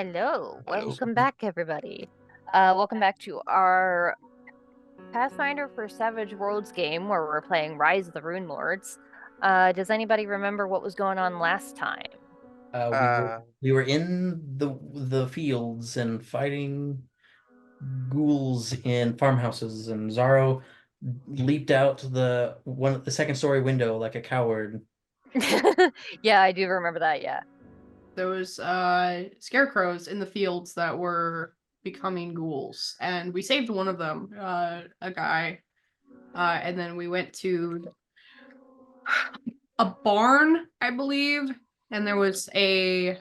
Hello, Hello. welcome back, everybody. Welcome back to our Pathfinder for Savage Worlds game where we're playing Rise of the Runelords. Does anybody remember what was going on last time? Uh, we were Uh, we were in the fields and fighting ghouls in farmhouses, and Zaro leaped out the second story window like a coward. Yeah, I do remember that, yeah. There was scarecrows in the fields that were becoming ghouls, and we saved one of them, a guy, and then we went to a barn, I believe, and there was I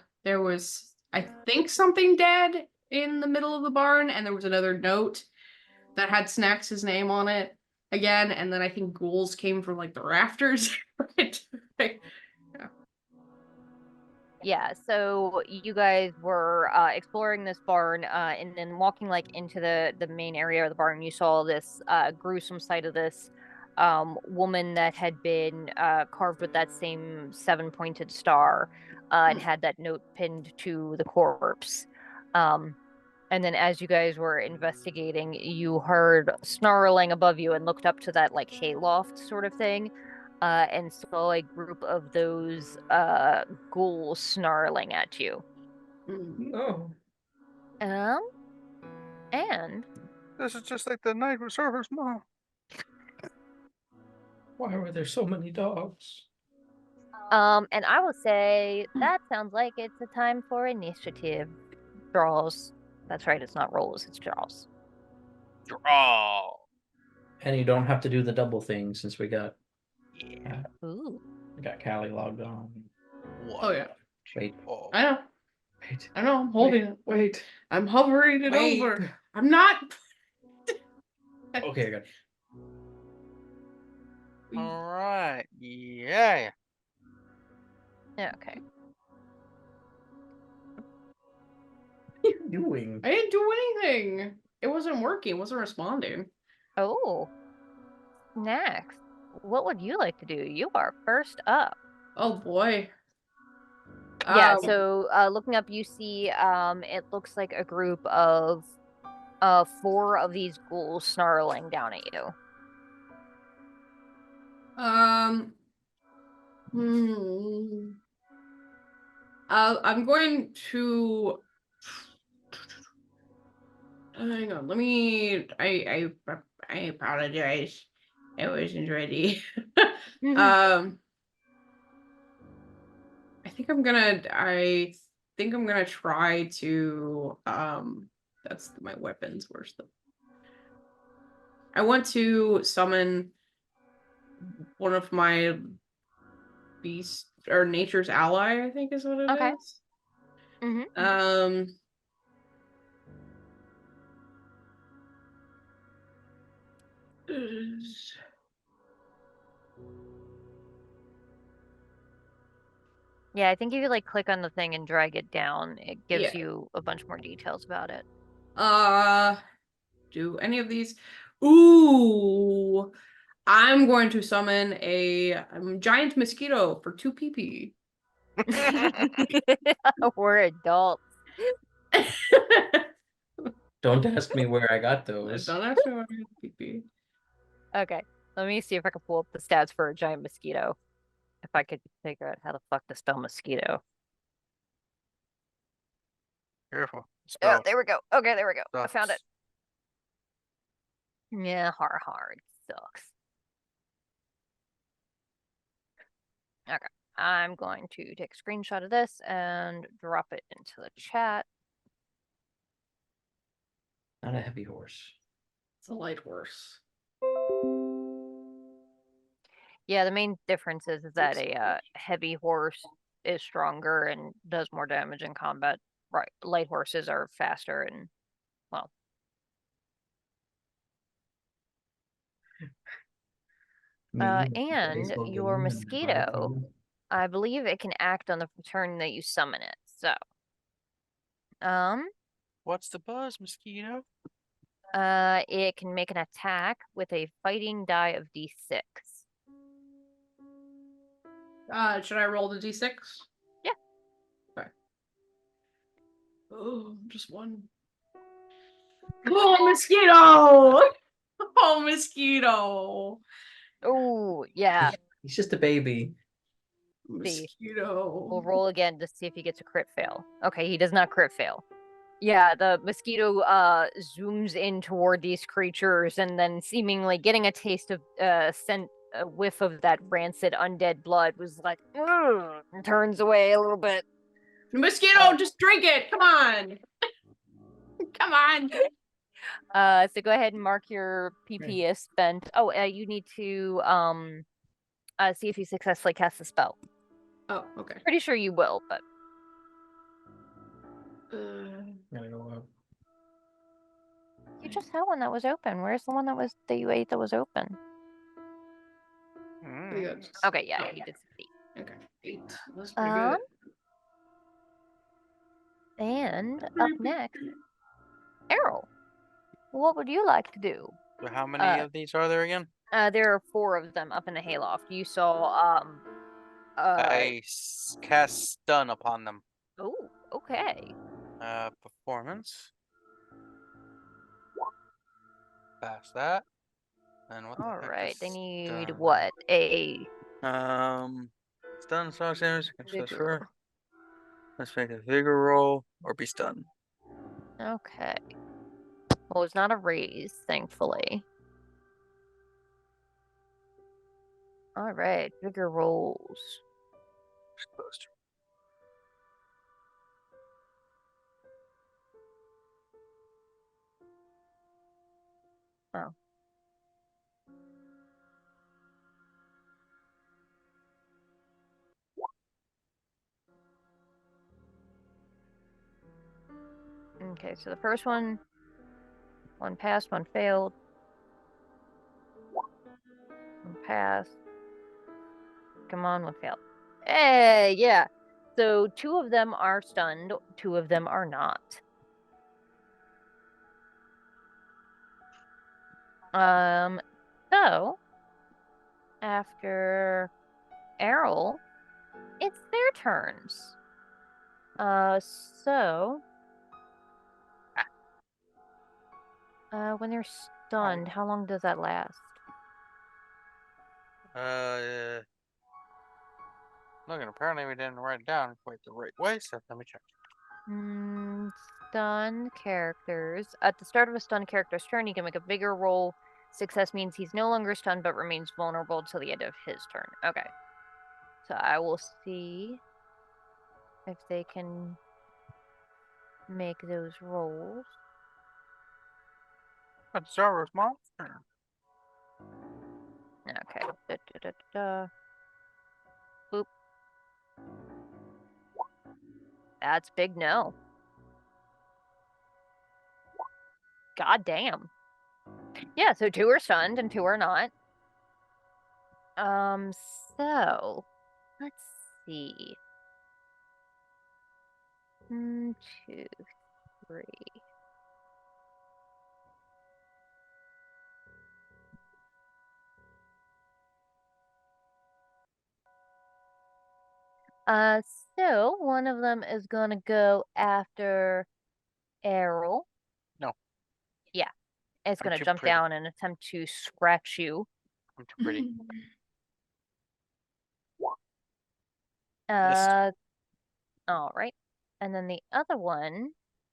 think something dead in the middle of the barn, and there was another note that had Snax's name on it again, and then I think ghouls came from like the rafters. Yeah, so you guys were exploring this barn and then walking like into the main area of the barn. You saw this gruesome sight of this woman that had been carved with that same seven-pointed star and had that note pinned to the corpse. And then as you guys were investigating, you heard snarling above you and looked up to that like hayloft sort of thing and saw a group of those ghouls snarling at you. No. Um, and this is just like the night reservers, Mom. Why were there so many dogs? and I will say that sounds like it's a time for initiative draws. That's right, it's not rolls, it's draws. Oh, And you don't have to do the double thing since yeah. Ooh. we got Callie logged on. What? Oh yeah, Wait, Oh. I know. wait, I know. I'm holding it. wait. I'm hovering it Wait. over. I'm not. Okay, I got it. All right. Yeah. Yeah, okay. What are you doing? I didn't do anything. It wasn't working. It wasn't responding. Oh, next. What would you like to do? You are first up. Oh boy. Yeah, so looking up, you see it looks like a group of four of these ghouls snarling down at you. Hmm. I'm going to. Hang on. Let me. I apologize. I wasn't ready. Um. I think I'm gonna try to. That's my weapons. Where's the? I want to summon one of my beast or nature's ally, I think is what it Okay. is. Mm-hmm. Yeah, I think if you like click on the thing and drag it down, it gives Yeah. you a bunch more details about it. Do any of these? Ooh, I'm going to summon a giant mosquito for 2 PP. We're adults. Don't ask me where I got those. Don't ask me what I got PP. Okay, let me see if I can pull up the stats for a giant mosquito. If I could figure out how the fuck to spell mosquito. Careful. Oh, Spell. there we go. Okay, there we go. I found it. Sucks. Yeah, hard sucks. Okay, I'm going to take a screenshot of this and drop it into the chat. Not a heavy horse. It's a light horse. Yeah, the main difference is that a heavy horse is stronger and does more damage in combat. Right, light horses are faster and, well. And your mosquito, I believe it can act on the turn that you summon it. So, What's the buzz, mosquito? it can make an attack with a fighting die of D6. Should I roll the D6? Yeah. Okay. Oh, just one. Oh, mosquito! Oh, mosquito! Oh, yeah. He's just a baby. See. Mosquito. We'll roll again to see if he gets a crit fail. Okay, he does not crit fail. Yeah, the mosquito zooms in toward these creatures and then seemingly getting a taste of scent a whiff of that rancid undead blood was like, "Ugh," and turns away a little bit. Mosquito, just drink it! Come on! Come on! So go ahead and mark your PP as spent. Oh, you need to see if you successfully cast the spell. Oh, okay. Pretty sure you will, but Gotta go up. you just had one that was open. Where's the one that you ate that was open? Okay, yeah, you did succeed. Okay, 8. That's pretty good. And up next, Aarrol. What would you like to do? So how many of these are there again? There are 4 of them up in the hayloft. You saw I cast stun upon them. Oh, okay. Performance. Pass that. And what the All heck right. is They need stun? what? A Stun slash damage. vigor. Let's make a vigor roll or be stunned. Okay. Well, it's not a raise, thankfully. All right, vigor rolls. Supposed to. Oh. Okay, so the first one passed, one failed. One passed. Come on, one failed. Hey, yeah. So 2 of them are stunned, 2 of them are not. So after Aarrol, it's their turns. So when they're stunned, how long does that last? Look, apparently we didn't write it down quite the right way, so let me check. Stunned characters. At the start of a stunned character's turn, you can make a bigger roll. Success means he's no longer stunned but remains vulnerable till the end of his turn. Okay. So I will see if they can make those rolls. That's Zaro's monster. Okay. Da, da, da, da. Boop. That's big no. God damn. Yeah, so 2 are stunned and 2 are not. So let's see. 1, 2, 3. So one of them is gonna go after Aarrol. No. Yeah. It's I'm gonna too jump pretty. down and attempt to scratch you. I'm too pretty. All right. And then the other one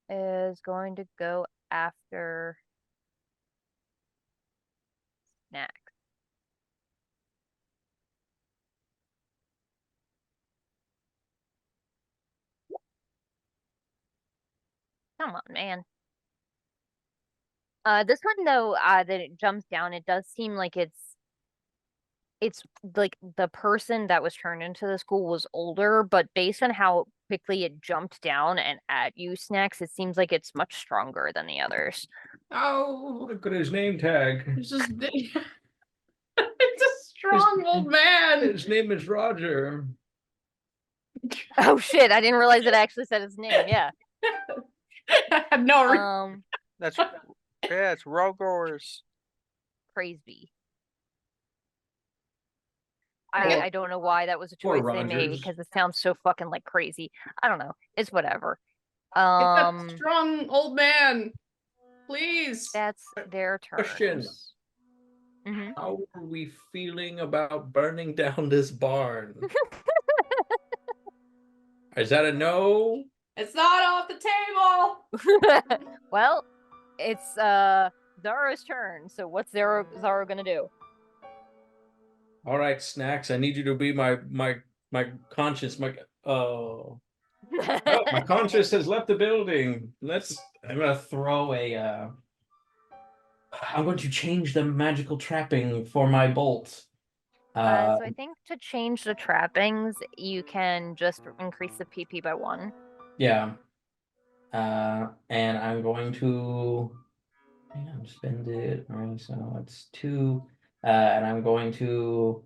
is going to go after Snax. Come on, man. This one though, that it jumps down, it does seem like it's like the person that was turned into the school was older, but based on how quickly it jumped down and at you, Snax, it seems like it's much stronger than the others. Oh, Look at his name tag. it's just it's a strong old man. His name is Roger. Oh shit, I didn't realize it actually said his name. Yeah. No, That's yeah, it's Rogors. Praise be. Well, I don't know why that was a poor choice they made Rogers. because it sounds so fucking like crazy. I don't know. It's whatever. Get that Um, strong old man. Please. that's their Question. turns. Mhm. How are we feeling about burning down this barn? Is that a no? It's not off the table. Well, it's Zaro's turn. So what's Zaro gonna do? All right, Snax, I need you to be my conscience. Oh, my conscience has left the building. I'm gonna throw a. I'm going to change the magical trapping for my bolt. So I think to change the trappings, you can just increase the PP by 1. Yeah. And I'm going to spend it. All right, so it's 2. And I'm going to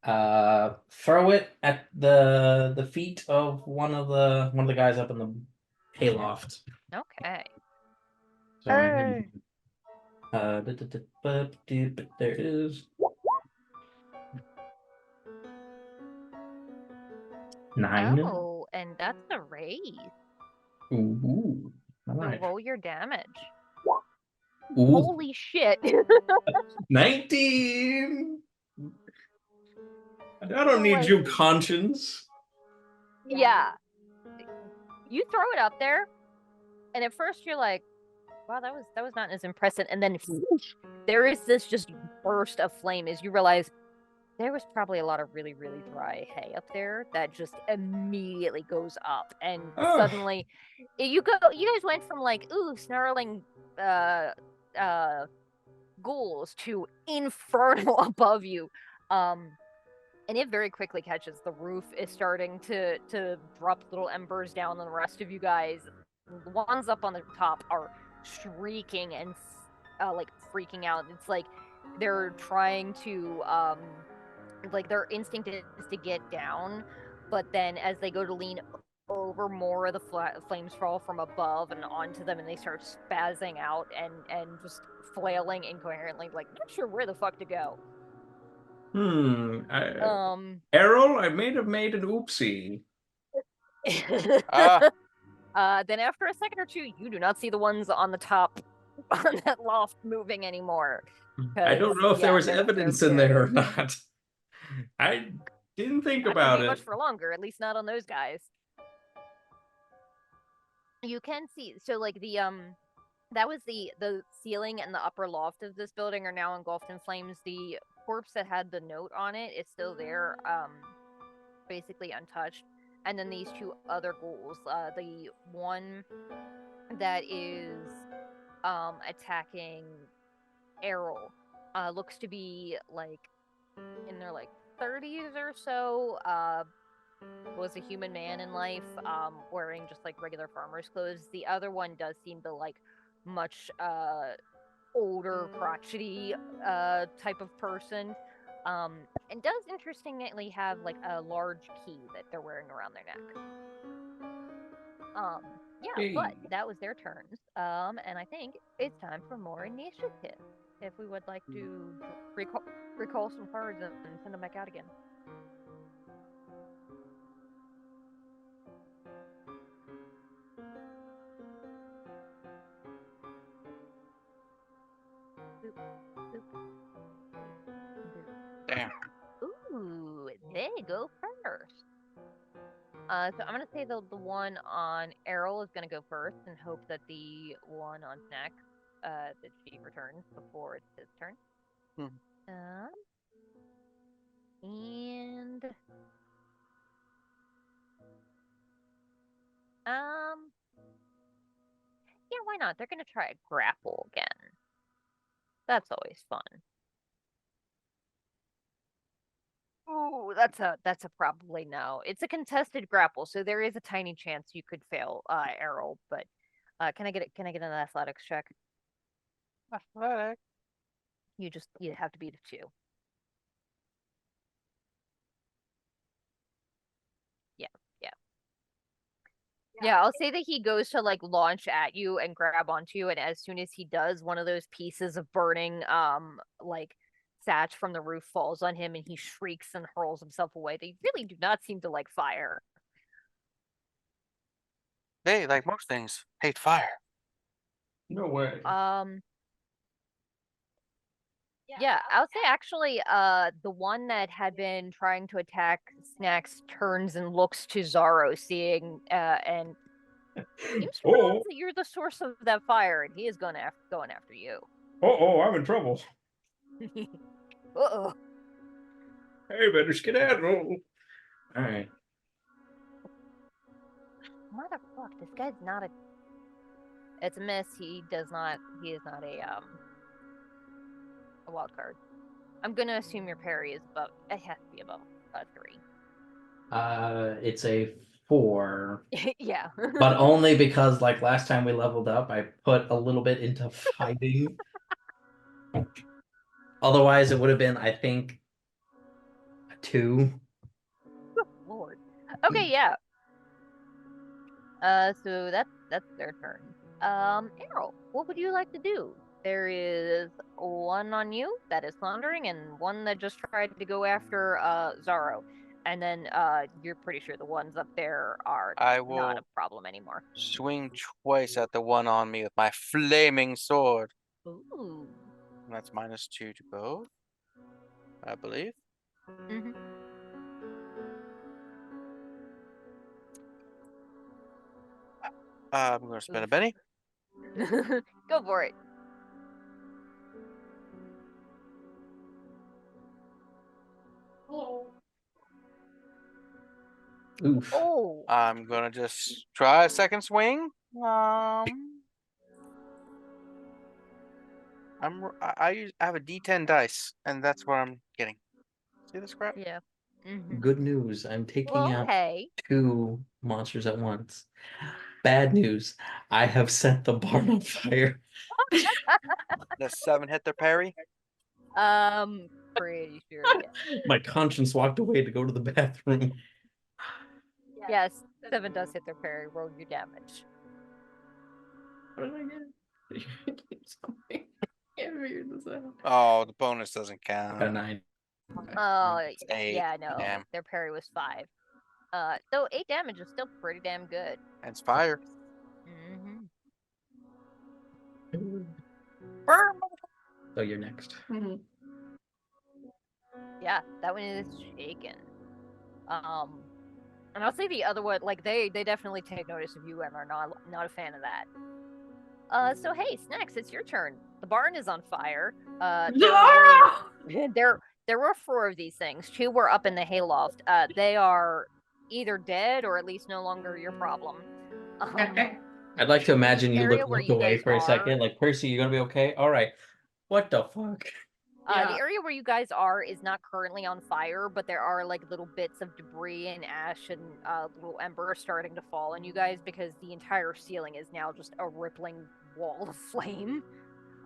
throw it at the feet of one of the guys up in the hayloft. Okay. So there is 9. Oh, and that's a raise. Ooh. All So right. roll your damage. Ooh. Holy shit. 19. I don't need Like- you, conscience. Yeah. You throw it up there, and at first you're like, wow, that was not as impressive. And then whoosh, there is this just burst of flame as you realize there was probably a lot of really, really dry hay up there that just immediately goes up. And suddenly you guys went from like, ooh, snarling ghouls to infernal above you. And it very quickly catches. The roof is starting to drop little embers down on the rest of you guys. The ones up on the top are shrieking and like freaking out. It's like they're trying to like their instinct is to get down, but then as they go to lean over, more of the flames fall from above and onto them, and they start spazzing out and just flailing incoherently, like not sure where the fuck to go. Aarrol, I may have made an oopsie. Then after a second or two, you do not see the ones on the top on that loft moving anymore. I don't know if there was evidence in there or not. I didn't think about it. Much for longer, at least not on those guys. You can see, so like the that was the ceiling and the upper loft of this building are now engulfed in flames. The corpse that had the note on it is still there, basically untouched. And then these 2 other ghouls, the one that is attacking Aarrol, looks to be like in their like 30s or so, was a human man in life, wearing just like regular farmer's clothes. The other one does seem to like much older, crotchety type of person, and does interestingly have like a large key that they're wearing around their neck. Yeah, but that was their turns. And I think it's time for more initiative. If we would like to recall some cards and send them back out again. Damn. Ooh, they go first. So I'm gonna say the one on Aarrol is gonna go first, and hope that the one on Snax, that she returns before it's his turn. And yeah, why not? They're gonna try a grapple again. That's always fun. Ooh, that's a probably no. It's a contested grapple, so there is a tiny chance you could fail, Aarrol. But can I get an athletics check? Athletic. You have to beat a 2. Yeah, I'll say that he goes to like launch at you and grab onto you, and as soon as he does, one of those pieces of burning like thatch from the roof falls on him, and he shrieks and hurls himself away. They really do not seem to like fire. They, like most things, hate fire. No way. Yeah, I would say actually, the one that had been trying to attack Snax turns and looks to Zaro, seeing, and seems to realize that you're the source of that fire, and he is going after you. I'm in trouble. Uh-oh. Hey, better skedaddle. All right. Motherfuck, this guy's not a. It's a miss. He is not a wild card. I'm gonna assume your parry is above. It has to be above 3. It's a 4, Yeah. but only because like last time we leveled up, I put a little bit into fighting. Otherwise, it would have been, I think, a 2. Lord. Okay, yeah. So that's their turn. Aarrol, what would you like to do? There is one on you that is thundering, and one that just tried to go after Zaro. And then you're pretty sure the ones up there are I not will a problem anymore. swing twice at the one on me with my flaming sword. Ooh. And that's -2 to both, I believe. Mm-hmm. I'm going to spend a penny. Go for it. Oof. Oh. I'm going to just try a second swing. I have a D10 dice, and that's what I'm getting. See this crap? Yeah. Mm-hmm. Good news. I'm taking Well, out hey. 2 monsters at once. Bad news. I have set the barn on fire. The 7 hit their parry. Pretty sure. Yeah. My conscience walked away to go to the bathroom. Yes, 7 does hit their parry. Roll your damage. What did I get? Something. Can't figure this out. Oh, the bonus doesn't Got a count. 9. Oh, It's 8. yeah, no. Damn. Their parry was 5. Though 8 damage is still pretty damn good. And it's fire. Mm-hmm. Burn! So you're next. Mm-hmm. Yeah, that one is shaken. And I'll say the other one, like they definitely take notice of you and are not a fan of that. So hey, Snax, it's your turn. The barn is on fire. There were 4 of these things. 2 were up in the hayloft. They are either dead or at least no longer your problem. I'd like to imagine you area where look you away guys for a are- second. Like, Percy, you gonna be okay? All right. What the fuck? The area where you guys are is not currently on fire, but there are like little bits of debris and ash and little embers starting to fall on you guys because the entire ceiling is now just a rippling wall of flame.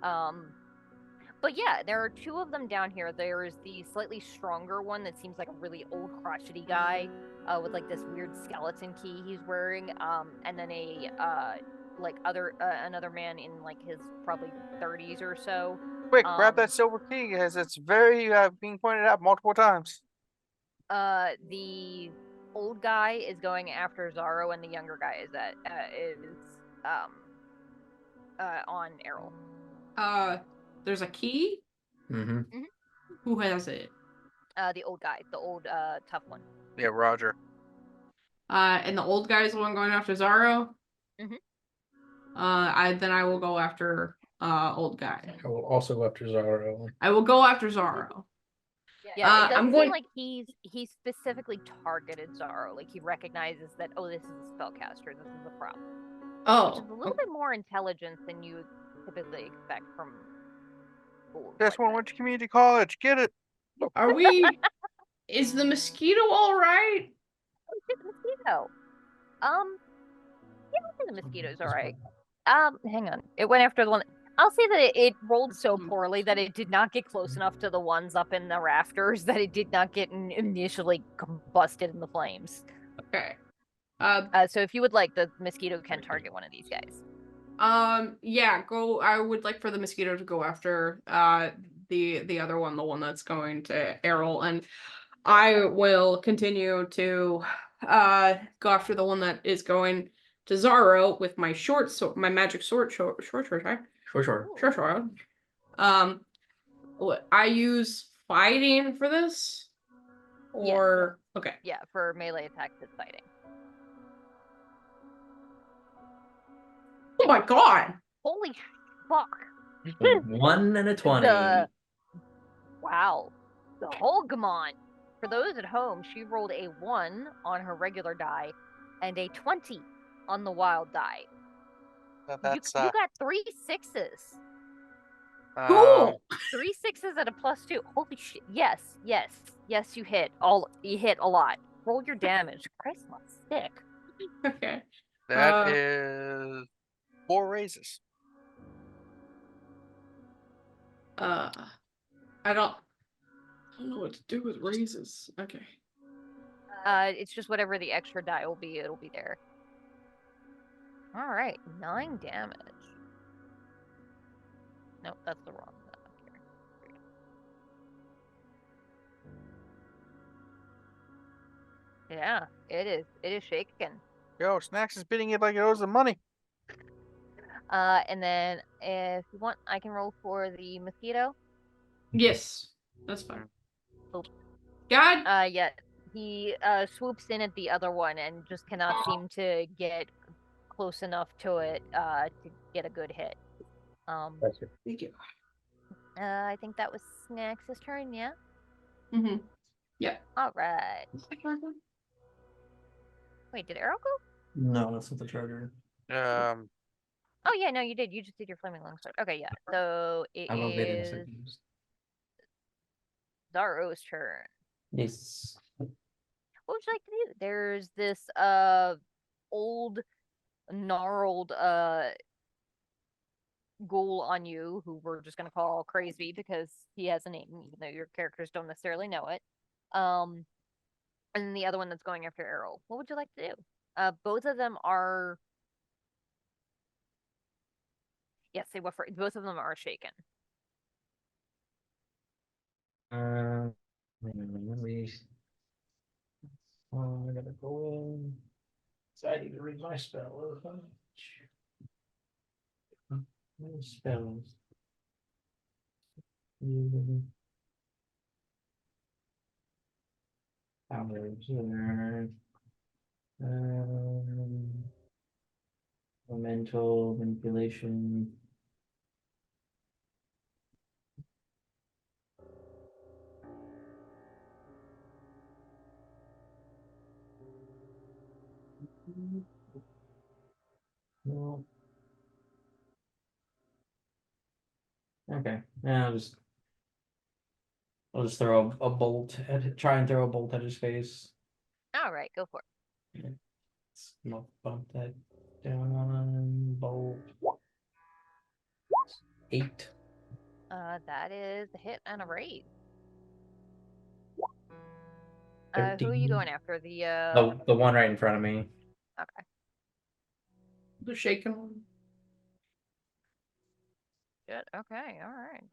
But yeah, there are 2 of them down here. There is the slightly stronger one that seems like a really old crotchety guy with like this weird skeleton key he's wearing, and then another man in like his probably 30s or so. Quick, grab that silver key as it's very being pointed out multiple times. The old guy is going after Zaro, and the younger guy is on Aarrol. There's a key. Mm-hmm. Who has it? The old guy, the old tough one. Yeah, Roger. And the old guy is the one going after Zaro. Mhm. I will go after old guy. I will also go after Zaro. I will go after Zaro. Yeah, it doesn't I'm seem going- like he specifically targeted Zaro. Like he recognizes that, oh, this is a spellcaster. This is a problem. Oh, Which is a little bit more intelligence than you would typically expect from schools. This like one that. went to community college. Get it? are we? Is the mosquito all right? Oh, shit, the mosquito. Yeah, I think the mosquito's all right. Hang on. It went after the one. I'll say that it rolled so poorly that it did not get close enough to the ones up in the rafters that it did not get initially combusted in the flames. Okay. So if you would like, the mosquito can target one of these guys. Yeah, go. I would like for the mosquito to go after the other one, the one that's going to Aarrol, and I will continue to go after the one that is going to Zaro with my short sword, my magic sword, short. Sure. I use fighting for this, or okay. Yeah, for melee attacks, it's fighting. Oh my god! Holy fuck! 1 and a 20. Wow. The Holgamon. For those at home, she rolled a 1 on her regular die and a 20 on the wild die. That's you got 3 6s. Cool. 3 6s and a +2. Holy shit! Yes, you hit. You hit a lot. Roll your damage. Christ, my stick. Okay. that is 4 raises. I don't know what to do with raises. Okay. It's just whatever the extra die will be. It'll be there. All right, 9 damage. Nope, that's the wrong one. Yeah, it is. It is shaking. Yo, Snax is bidding it like it owes the money. And then if you want, I can roll for the mosquito. Yes, that's fine. Oop. God. Yeah, he swoops in at the other one and just cannot seem to get close enough to it to get a good hit. Thank you. I think that was Snax's turn. Yeah. Mm-hmm. Yeah. All right. Wait, did Aarrol go? No, that's not the charger. Oh yeah, no, you did. You just did your flaming longsword. Okay, yeah. So it I will bid in a is second. Zaro's turn. Yes. What would you like to do? There's this old gnarled ghoul on you who we're just gonna call Crazy because he has a name, even though your characters don't necessarily know it. And then the other one that's going after Aarrol. What would you like to do? Both of them are yes, they were both of them are shaken. Let me. Oh, I gotta go in. So I need to read my spell. Spells. Powers there. Mental manipulation. No. Okay. Yeah, I'll just throw a bolt try and throw a bolt at his face. All right, go for it. I'll bump that down. Bolt. 8. That is a hit and a raise. Who are 13. you going after? The one right in front of me. Okay. The shaken one. Good. Okay. All right.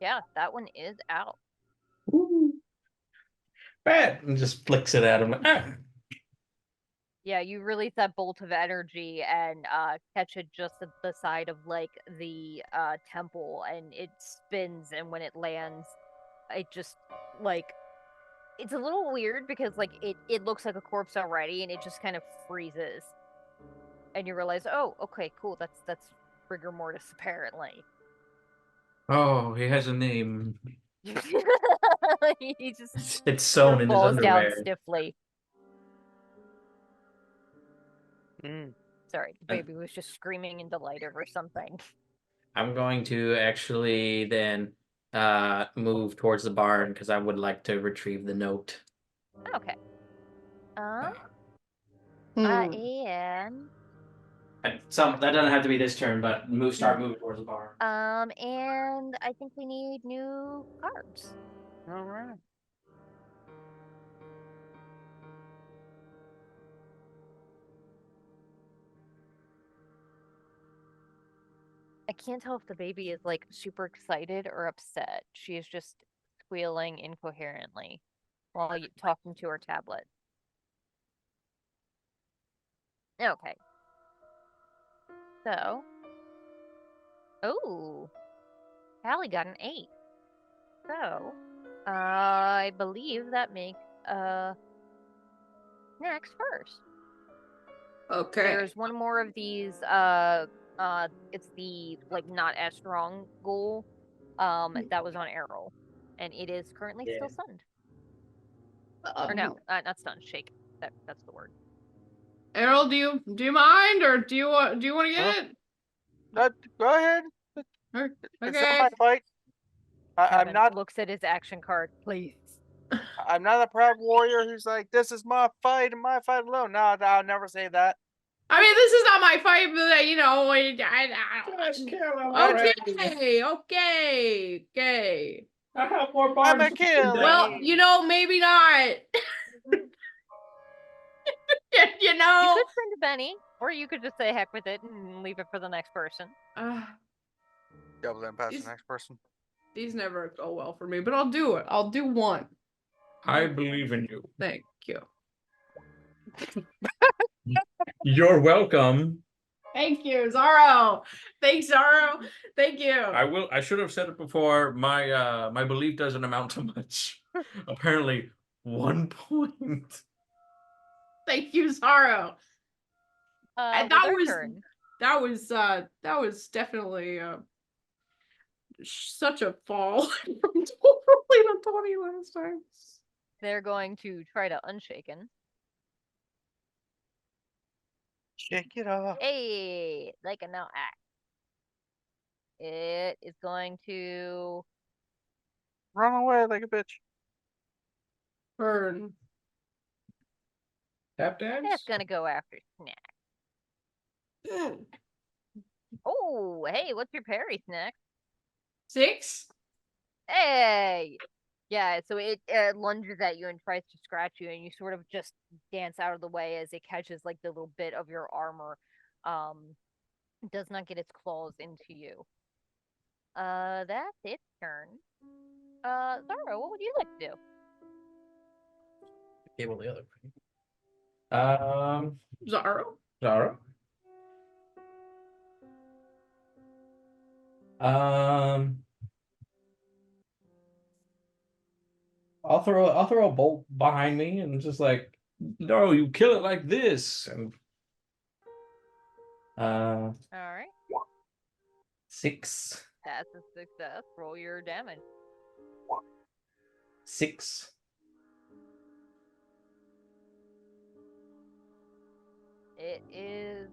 Yeah, that one is out. Woo. Bad, and just flicks it at him. Ah. Yeah, you release that bolt of energy and catch it just at the side of like the temple, and it spins, and when it lands, it just like it's a little weird because like it looks like a corpse already, and it just kind of freezes, and you realize, oh, okay, cool, that's rigor mortis apparently. Oh, he has a name. He just It's sewn in his falls down underwear. stiffly. Mm. Sorry, the baby was just screaming in delight over something. I'm going to actually then move towards the barn because I would like to retrieve the note. Okay. And That doesn't have to be this turn, but start moving towards the barn. and I think we need new cards. All right. can't tell if the baby is like super excited or upset. She is just squealing incoherently while talking to her tablet. Okay. So, oh, Callie got an 8. So, I believe that makes Snax first. Okay. There's one more of these. It's the like not as strong ghoul. That was on Aarrol, and it is currently still stunned. Or no, not stunned. Shake. That's the word. Aarrol, do you mind, or do you want to get it? Go ahead. Okay. It's not my fight. I'm Kevin not. looks at his action card. Please. I'm not a proud warrior who's like, this is my fight and my fight alone. No, I'll never say that. I mean, this is not my fight, but you know, Just kill him already. okay. I have more I'm barbs. a kill. Well, you know, maybe not. You You know. could send to Benny, or you could just say heck with it and leave it for the next person. Double then pass the next person. These never go well for me, but I'll do it. I'll do one. I believe in you. Thank you. You're welcome. Thank you, Zaro. Thanks, Zaro. Thank you. I should have said it before. My belief doesn't amount to much. Apparently, 1 point. Thank you, Zaro. And that was definitely such a fall from rolling a 20 last time. They're going to try to unshaken. Shake it off. Hey, like a no act. It is going to Run away like a bitch. Burn. Tap dance? It's gonna go after Snack. Oh, hey, what's your parry, Snack? 6? Hey! Yeah, so it lunges at you and tries to scratch you, and you sort of just dance out of the way as it catches like the little bit of your armor. Does not get its claws into you. That's its turn. Zaro, what would you like to do? Okay, well, the other. Zaro? Zara. I'll throw a bolt behind me and just like, No, you kill it like this. And All right, 6. that's a success. Roll your damage. 6. It is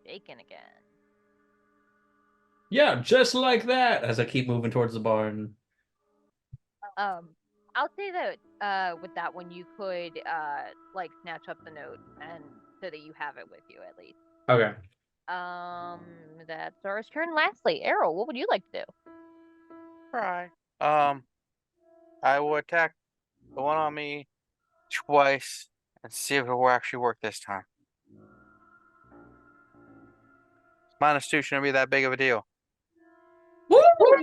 shaken again. yeah, just like that. As I keep moving towards the barn. I'll say that with that one you could like snatch up the note and so that you have it with you at least. Okay. That's Zara's turn. Lastly, Aarrol, what would you like to do? Right. I will attack the one on me twice and see if it will actually work this time. -2 shouldn't be that big of a deal.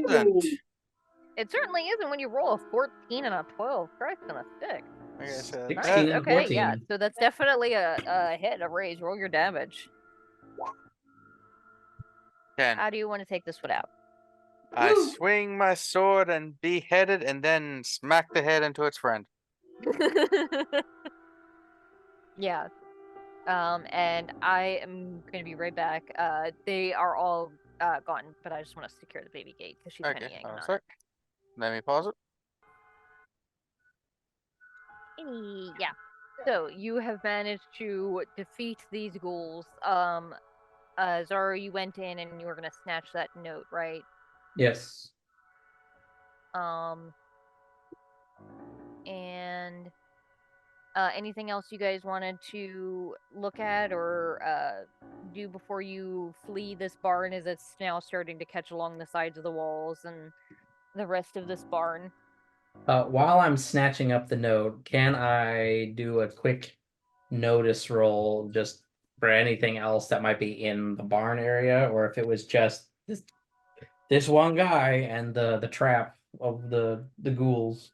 Isn't. It certainly isn't when you roll a 14 and a 12. Christ on a stick. Like I said, 16 Nice. and Okay, 14. yeah. So that's definitely a hit, a raise. Roll your damage. 10. How do you want to take this one out? I swing my sword and behead it and then smack the head into its friend. Yeah. And I am going to be right back. They are all gone, but I just want to secure the baby gate because she's kind of Okay, yanking on sorry. Let me pause it. it. Yeah. So you have managed to defeat these ghouls. Zaro, you went in and you were going to snatch that note, right? Yes. And anything else you guys wanted to look at or do before you flee this barn as it's now starting to catch along the sides of the walls and the rest of this barn? While I'm snatching up the note, can I do a quick notice roll just for anything else that might be in the barn area, or if it was just this This one guy and the trap of the ghouls.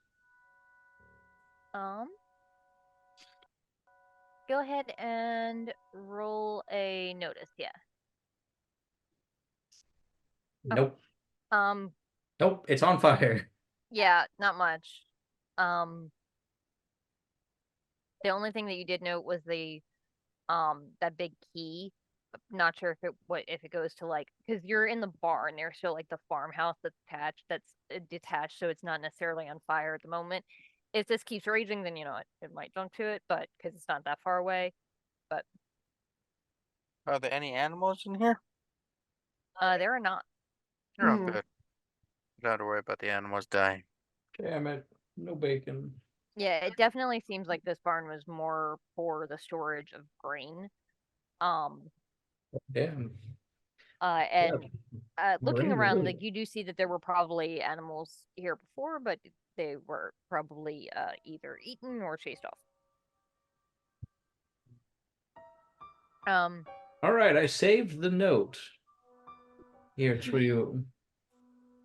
Go ahead and roll a notice. Yeah. Nope. Um. Nope. It's on fire. Yeah, not much. The only thing that you did note was that big key. Not sure if it goes to like, because you're in the barn. There's still like the farmhouse that's detached, so it's not necessarily on fire at the moment. If this keeps raging, then it might jump to it, but because it's not that far away. But Are there any animals in here? there are not. Oh, good. Don't have to worry about the animals dying. Damn it. No bacon. Yeah, it definitely seems like this barn was more for the storage of grain. Damn. And looking Grain around, wood. like you do see that there were probably animals here before, but they were probably either eaten or chased off. All right, I saved the note. Here, it's for you.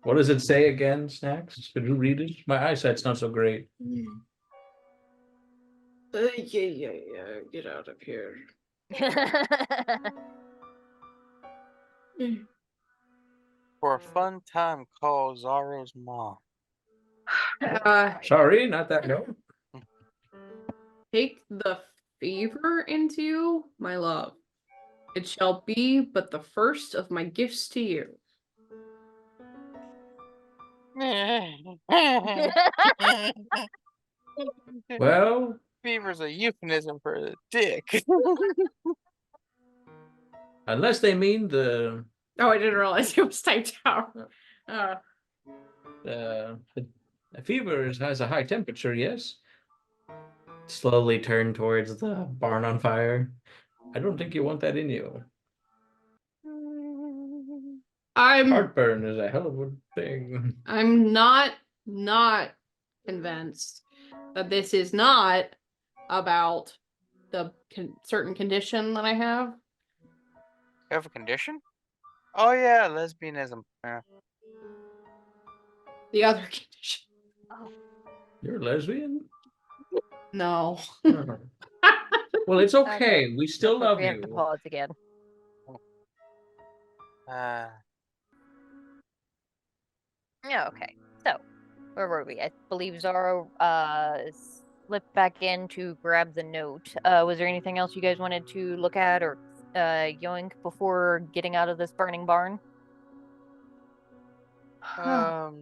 What does it say again, Snax? Could you read it? My eyesight's not so great. Yeah. Get out of here. For a fun time, call Zaro's mom. Sorry, not that note. Take the favor into you, my love. It shall be but the first of my gifts to you. Well, Fever's a euphemism for a dick. unless they mean the Oh, I didn't realize it was typed out. the fever has a high temperature, yes? Slowly turn towards the barn on fire. I don't think you want that in you. Heartburn is a hell of a thing. I'm not convinced that this is not about the certain condition that I have. You have a condition? Oh yeah, lesbianism. Yeah. The other condition. You're a lesbian? No. Well, it's okay. We still love We have to you. pause again. Yeah, okay. So, where were we? I believe Zaro slipped back in to grab the note. Was there anything else you guys wanted to look at or yoink before getting out of this burning barn? No,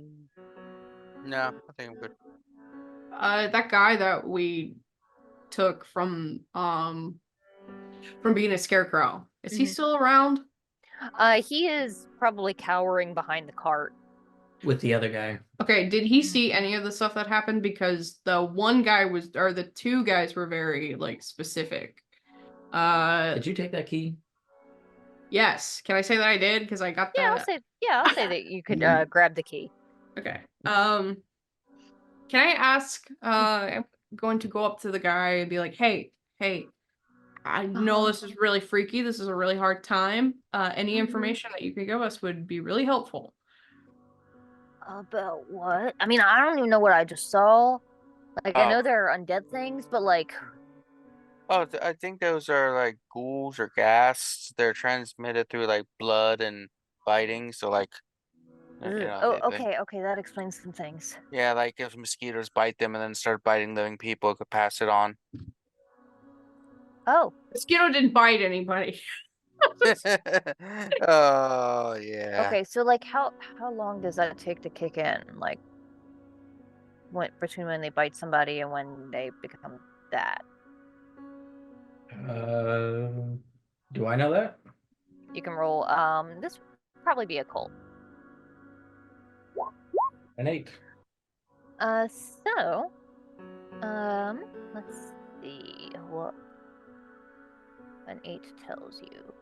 I think I'm good. That guy that we took from being a scarecrow, is he still around? He is probably cowering behind the cart. With the other guy. Okay, did he see any of the stuff that happened? Because the one guy or the two guys were very, like, specific. Did you take that key? Yes. Can I say that I did? Because I got Yeah, that. I'll say that you could grab the key. Okay. Can I ask, I'm going to go up to the guy and be like, hey, I know this is really freaky. This is a really hard time. Any information that you can give us would be really helpful. About what? I mean, I don't even know what I just saw. Like, I know there are undead things, but like... Oh, I think those are like ghouls or ghasts. They're transmitted through like blood and biting. So like, okay, that explains some things. Yeah, like if mosquitoes bite them and then start biting living people, it could pass it on. Oh. Mosquito didn't bite anybody. Oh yeah. Okay, so like how long does that take to kick in? Like between when they bite somebody and when they become that? Do I know that? You can roll this would probably be a cult. An 8. So let's see what an 8 tells you.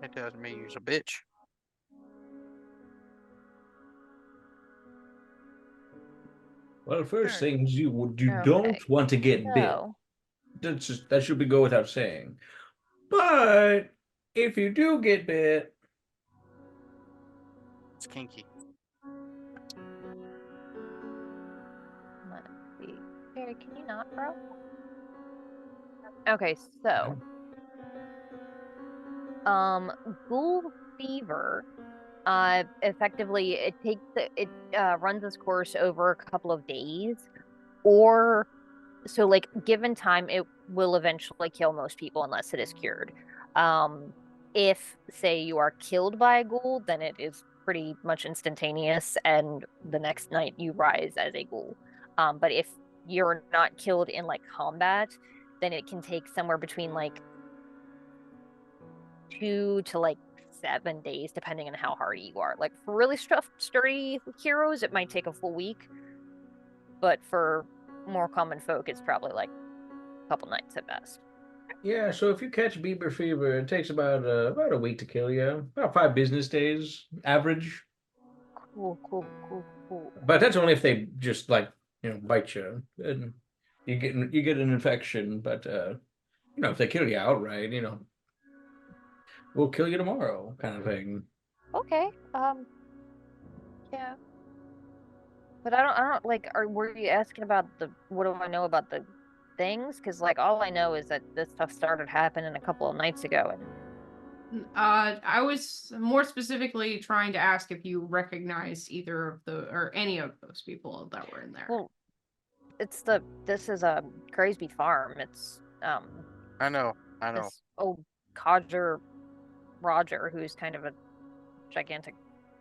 It tells me you're a bitch. Well, first things you Okay. don't want to get bit. That should go without saying. But if you do get bit, It's kinky. Let's see. Jerry, can you not, bro? Okay, so ghoul fever effectively it runs its course over a couple of days, or so like given time it will eventually kill most people unless it is cured. If say you are killed by a ghoul, then it is pretty much instantaneous and the next night you rise as a ghoul. But if you're not killed in like combat, then it can take somewhere between like 2 to like 7 days, depending on how hardy you are. Like for really sturdy heroes, it might take a full week, but for more common folk, it's probably like a couple nights at best. Yeah, so if you catch Bieber fever, it takes about a week to kill you. About 5 business days average. Cool. But that's only if they just like, bite you and you get an infection. But if they kill you outright, we'll kill you tomorrow kind of thing. Okay. Yeah. But I don't like. Were you asking about what do I know about the things? Because like all I know is that this stuff started happening a couple of nights ago, and I was more specifically trying to ask if you recognized either of the or any of those people that were in there. well, this is a Crazy Farm. It's I know. this old codger Roger, who's kind of a gigantic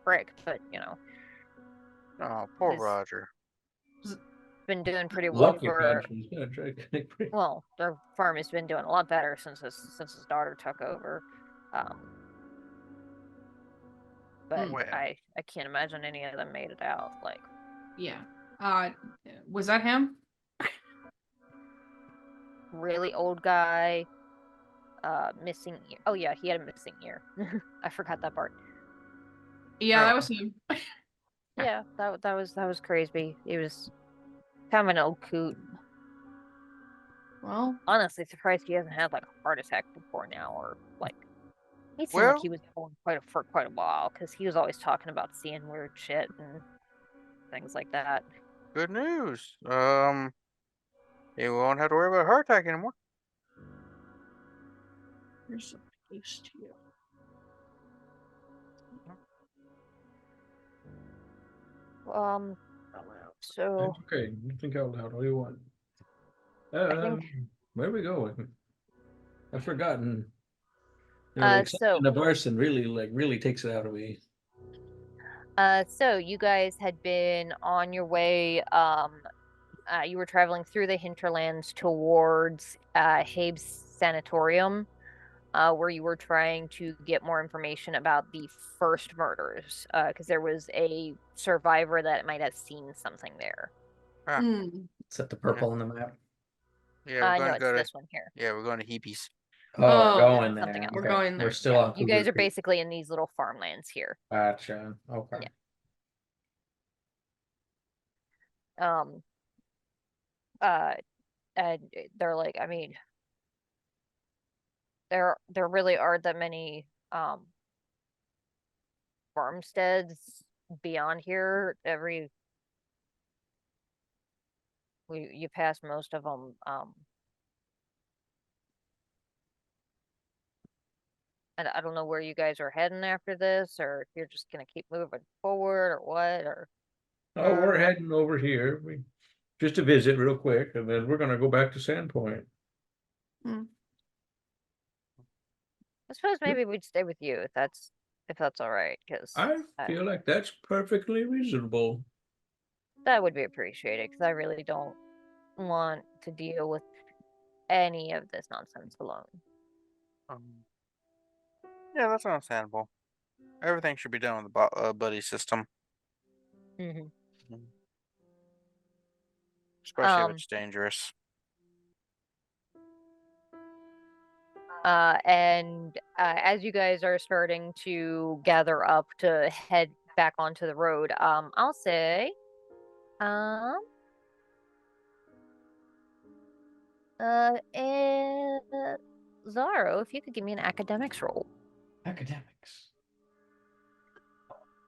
prick, but Oh, poor has Roger. been doing pretty well Lucky for. punch. Yeah, gigantic prick. Well, their farm has been doing a lot better since his daughter took over. But Well. I can't imagine any of them made it out. Like, Yeah. Was that him? really old guy, missing ear. Oh yeah, he had a missing ear. I forgot that part. Yeah, that Oh. was him. Yeah, that was crazy. He was kind of an old coot. Well, Honestly, surprised he hasn't had like a heart attack before now, or like he seemed like Well, he was going for quite a while because he was always talking about seeing weird shit and things like that. good news. You won't have to worry about a heart attack anymore. here's some paste here. So Okay, you think out loud. What do you want? I think Where are we going? I've forgotten. The so excitement of arson really takes it out of me. so you guys had been on your way. You were traveling through the hinterlands towards Habe's Sanatorium, where you were trying to get more information about the first murders, because there was a survivor that might have seen something there. Ah, Set the purple on the map. yeah, we're No, going to it's go to this one here. we're going to Heepies. Oh, we're Oh, going there. something else. We're Okay. going there. We're still Yeah, on you guys Cougar are Creek. basically in these little farmlands here. Gotcha. Okay. Yeah. And they're like, I mean, there really aren't that many farmsteads beyond here. You pass most of them. And I don't know where you guys are heading after this, or if you're just gonna keep moving forward, or what, or Oh, we're heading over here. Just to visit real quick, and then we're gonna go back to Sandpoint. I suppose maybe we'd stay with you if that's all right, because I feel like that's perfectly reasonable. that would be appreciated. Because I really don't want to deal with any of this nonsense alone. Yeah, that's understandable. Everything should be done with the buddy system, Mm-hmm. especially if it's dangerous. And as you guys are starting to gather up to head back onto the road, I'll say, and Zaro, if you could give me an academics roll. Academics.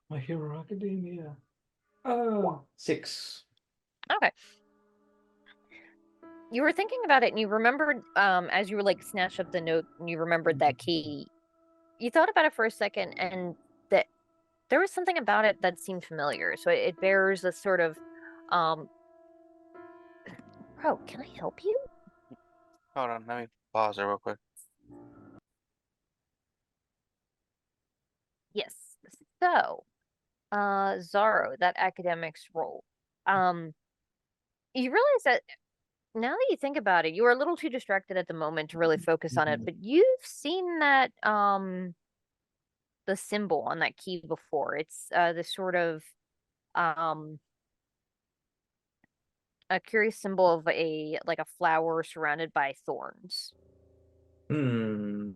My Hero Academia. Oh, 6. Okay. You were thinking about it and you remembered as you were like snatched up the note and you remembered that key. You thought about it for a second and that there was something about it that seemed familiar. So it bears a sort of bro, can I help you? Hold on, let me pause there real quick. Yes. So, Zaro, that academics role. You realize that now that you think about it, you were a little too distracted at the moment to really focus on it, but you've seen that the symbol on that key before. It's this sort of um a curious symbol of a like a flower surrounded by thorns. Hmm.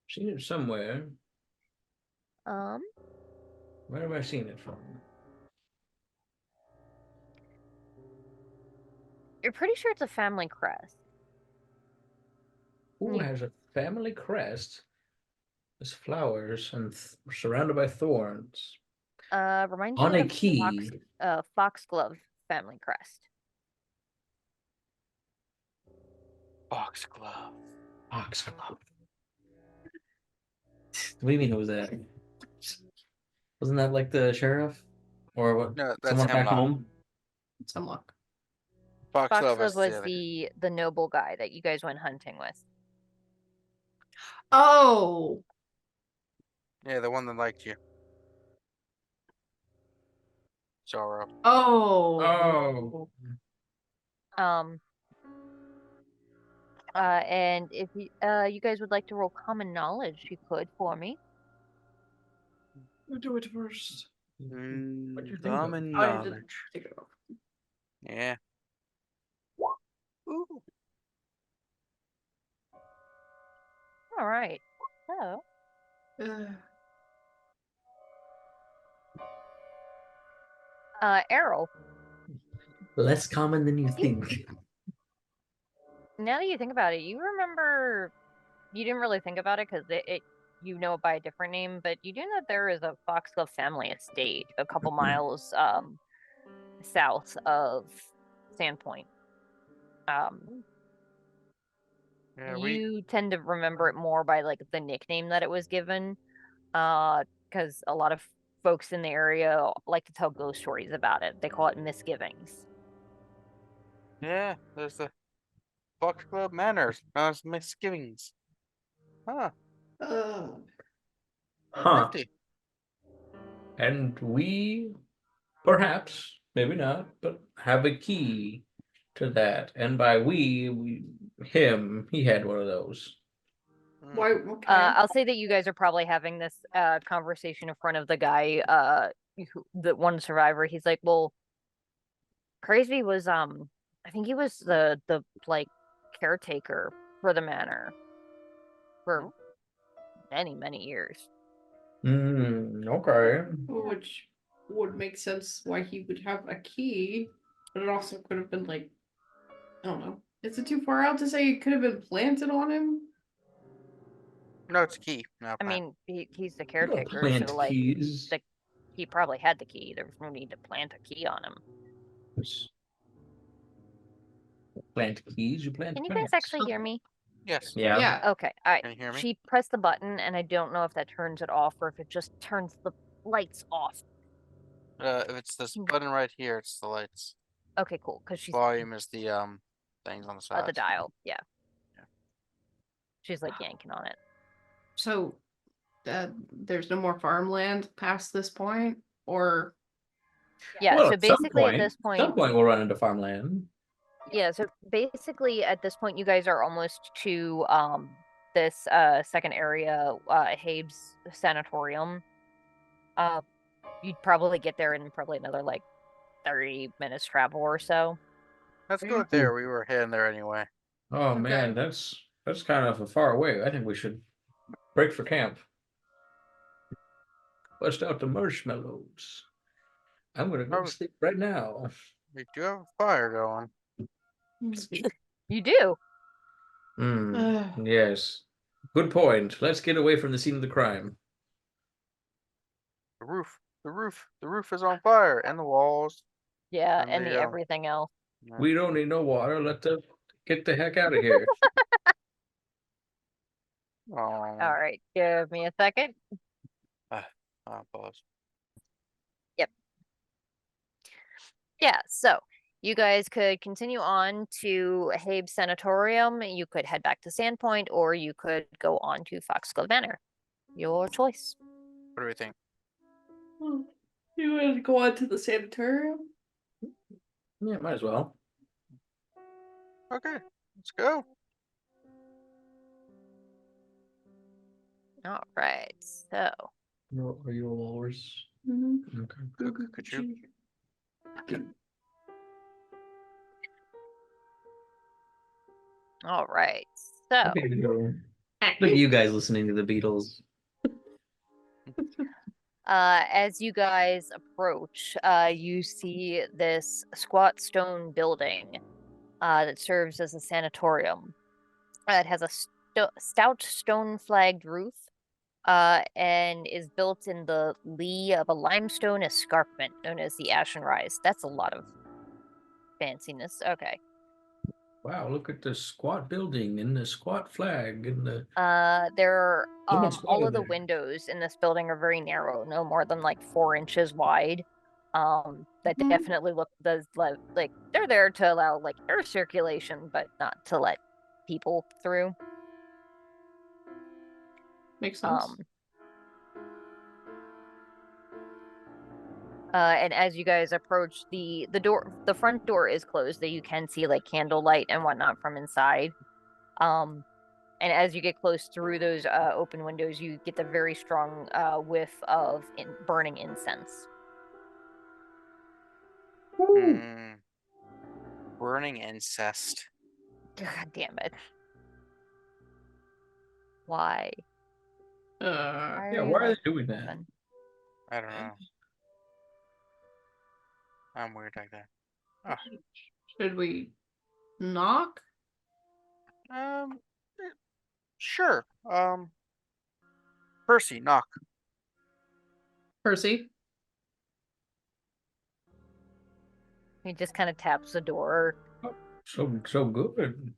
Seen it somewhere. Um, Where have I seen it from? you're pretty sure it's a family crest. Who You, has a family crest? There's flowers and surrounded by thorns. reminds On you a of key. foxglove family crest. Foxglove. Foxglove. What do you mean it was that? Wasn't that like the sheriff? Or what? No, that's Someone back Hemlock. home? It's unlock. Foxglove Foxglove is was the other. the noble guy that you guys went hunting with. Oh, Yeah, the one that liked you. Zaro. oh, Oh. Um, and if you guys would like to roll common knowledge, you could for me. You do it first. What do you think of? Common I did knowledge. take it off. Yeah. Ooh. All right. So, Aarrol, Less common than you think. now that you think about it, you remember you didn't really think about it because it you know it by a different name, but you do know there is a Foxglove family estate a couple miles south of Sandpoint. Yeah, You tend to remember it more by like the nickname that it was given, because a lot of folks in the area like to tell ghost stories about it. They call it misgivings. yeah, there's the Foxglove Manors. Known as Misgivings. Huh. Huh. Nifty. And we, perhaps, maybe not, but have a key to that. And by we him, he had one of those. Why? Okay. I'll say that you guys are probably having this conversation in front of the guy, the one survivor. He's like, well, Crazy was I think he was the like caretaker for the manor for many years. Okay. Which would make sense why he would have a key, but it also could have been like, I don't know. Is it too far out to say it could have been planted on him? No, it's a key. No, I mean, he's the You don't caretaker, plant so like keys. he probably had the key. There was no need to plant a key on him. Plant keys, you plant Can you plants. guys actually hear me? yes. Yeah. Yeah. Okay, all right. Can you hear me? She pressed the button, and I don't know if that turns it off or if it just turns the lights off. If it's this button right here, it's the lights. Okay, cool. Because she's Volume is the things on the side. the dial. Yeah. Yeah. She's like yanking on it. So, there's no more farmland past this point, or Yeah. Well, So at some basically, at point- this At point, some point, we'll run into farmland. yeah. So basically, at this point, you guys are almost to this second area, Habe's Sanatorium. You'd probably get there in probably another like 30 minutes travel or so. Let's go there. We were heading there anyway. Oh Okay. man, that's kind of far away. I think we should break for camp. Bust out the marshmallows. I'm gonna go Oh. to sleep right now. We do have a fire going. You do. Yes. Good point. Let's get away from the scene of the crime. The roof is on fire, and the walls. Yeah, And and the, the everything else. Yeah. We don't need no water. Let's get the heck out of here. Oh, All right, give me a second. pause. Yeah, so you guys could continue on to Habe Sanatorium. You could head back to Sandpoint, or you could go on to Foxglove Manor. Your choice. What do we think? You want to go on to the Sanatorium? Yeah, might as well. Okay, let's go. All right, so Are you all horse? Mm-hmm. Okay. Could you? all right, so Okay, look at you guys listening to the Beatles. as you guys approach, you see this squat stone building that serves as a sanatorium. It has a stout stone flagged roof and is built in the lee of a limestone escarpment known as the Ashen Rise. That's a lot of fanciness. Okay. Wow, look at the squat building and the squat flag and the There are Someone all squatted of the there. windows in this building are very narrow, no more than like 4 inches wide. That Mhm. definitely does like they're there to allow like air circulation, but not to let people through. Makes sense. And as you guys approach the front door is closed, that you can see like candlelight and whatnot from inside. And as you get close through those open windows, you get the very strong whiff of burning incense. Mm. Burning incest. God damn it! Why? yeah, why are they doing that? Open? I don't know. I'm weird like that. Oh. Should we knock? Sure. Percy, knock. Percy? He just kind of taps the door. So good.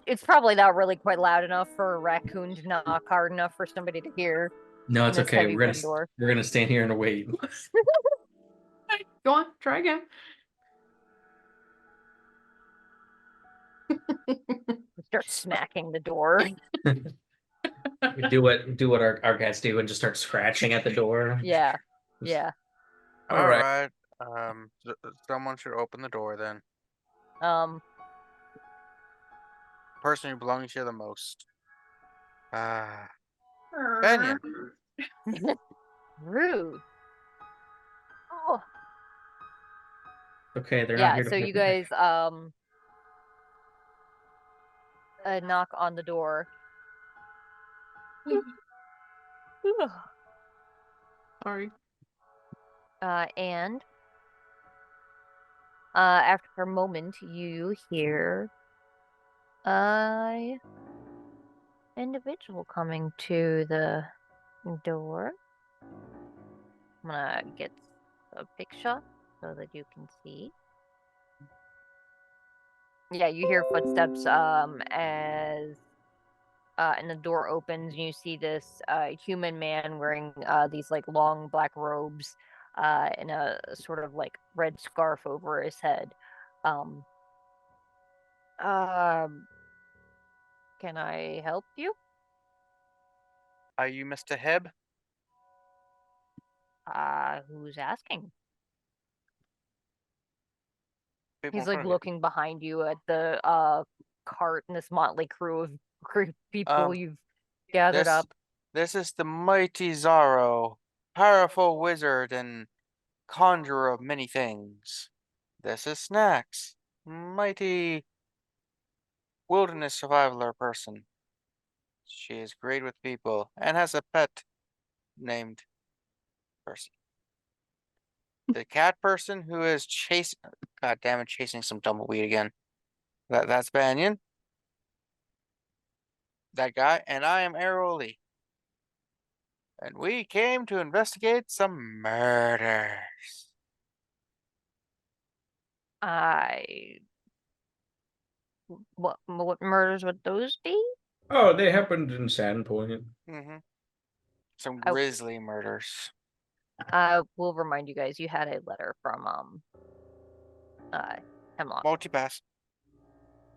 It's probably not really quite loud enough for a raccoon to knock hard enough for somebody to hear. No, it's This okay. heavy wooden door. We're gonna stand here and wait. Go on, try again. Start smacking the door. We do what our cats do and just start scratching at the door. Yeah. Yeah. All right. Someone should open the door then. Um. Person who belongs here the most. Benyon. Rude. Oh. Okay, they're not Yeah, here to so fight you back. guys knock on the door. Sorry. And after a moment you hear a individual coming to the door. I'm gonna get a big shot so that you can see. Yeah, you hear footsteps as and the door opens and you see this human man wearing these like long black robes and a sort of like red scarf over his head. Um, um, can I help you? Are you Mr. Heb? Who's asking? People He's in like front of looking behind you at the cart and this motley crew of people you've gathered up. This is the mighty Zaro, powerful wizard and conjurer of many things. This is Snax, mighty wilderness survivaler person. She is great with people and has a pet named Percy. The cat person who is chasing some tumbleweed again. That's Banyan. that guy, and I am Aarrol Lei. And we came to investigate some murders. What murders would those be? Oh, they happened in Sandpoint. Some I- grisly murders. I will remind you guys, you had a letter from Hemlock. Multipass.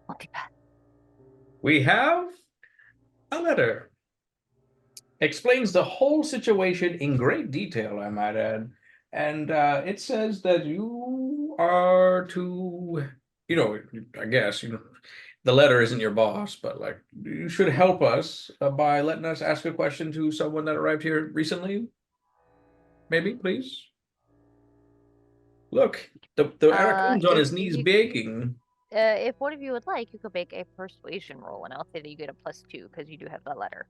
Multipath. We have a letter. Explains the whole situation in great detail, I might add. And it says that you are to, I guess, the letter isn't your boss, but like, you should help us by letting us ask a question to someone that arrived here recently. Maybe, please. Look, the raccoon's on his knees begging. If one of you would like, you could make a persuasion roll, and I'll say that you get a +2 because you do have the letter.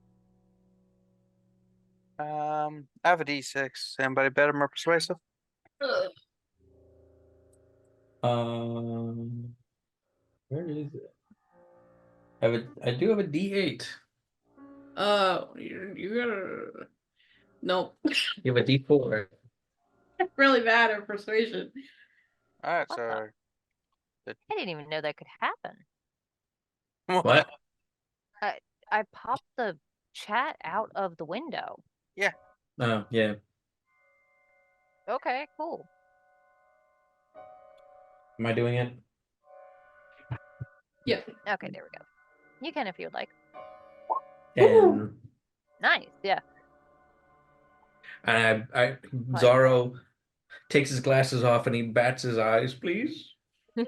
I have a D6. Anybody better, more persuasive? Where is it? I do have a D8. You gotta. Nope. You have a D4. Really bad at persuasion. Alright, What so. I didn't even know that could happen. What? I popped the chat out of the window. Oh, yeah. Okay, cool. Am I doing it? Yeah. Okay, there we go. You can if you would like. And Nice, yeah. Zaro takes his glasses off and he bats his eyes, please. Sweet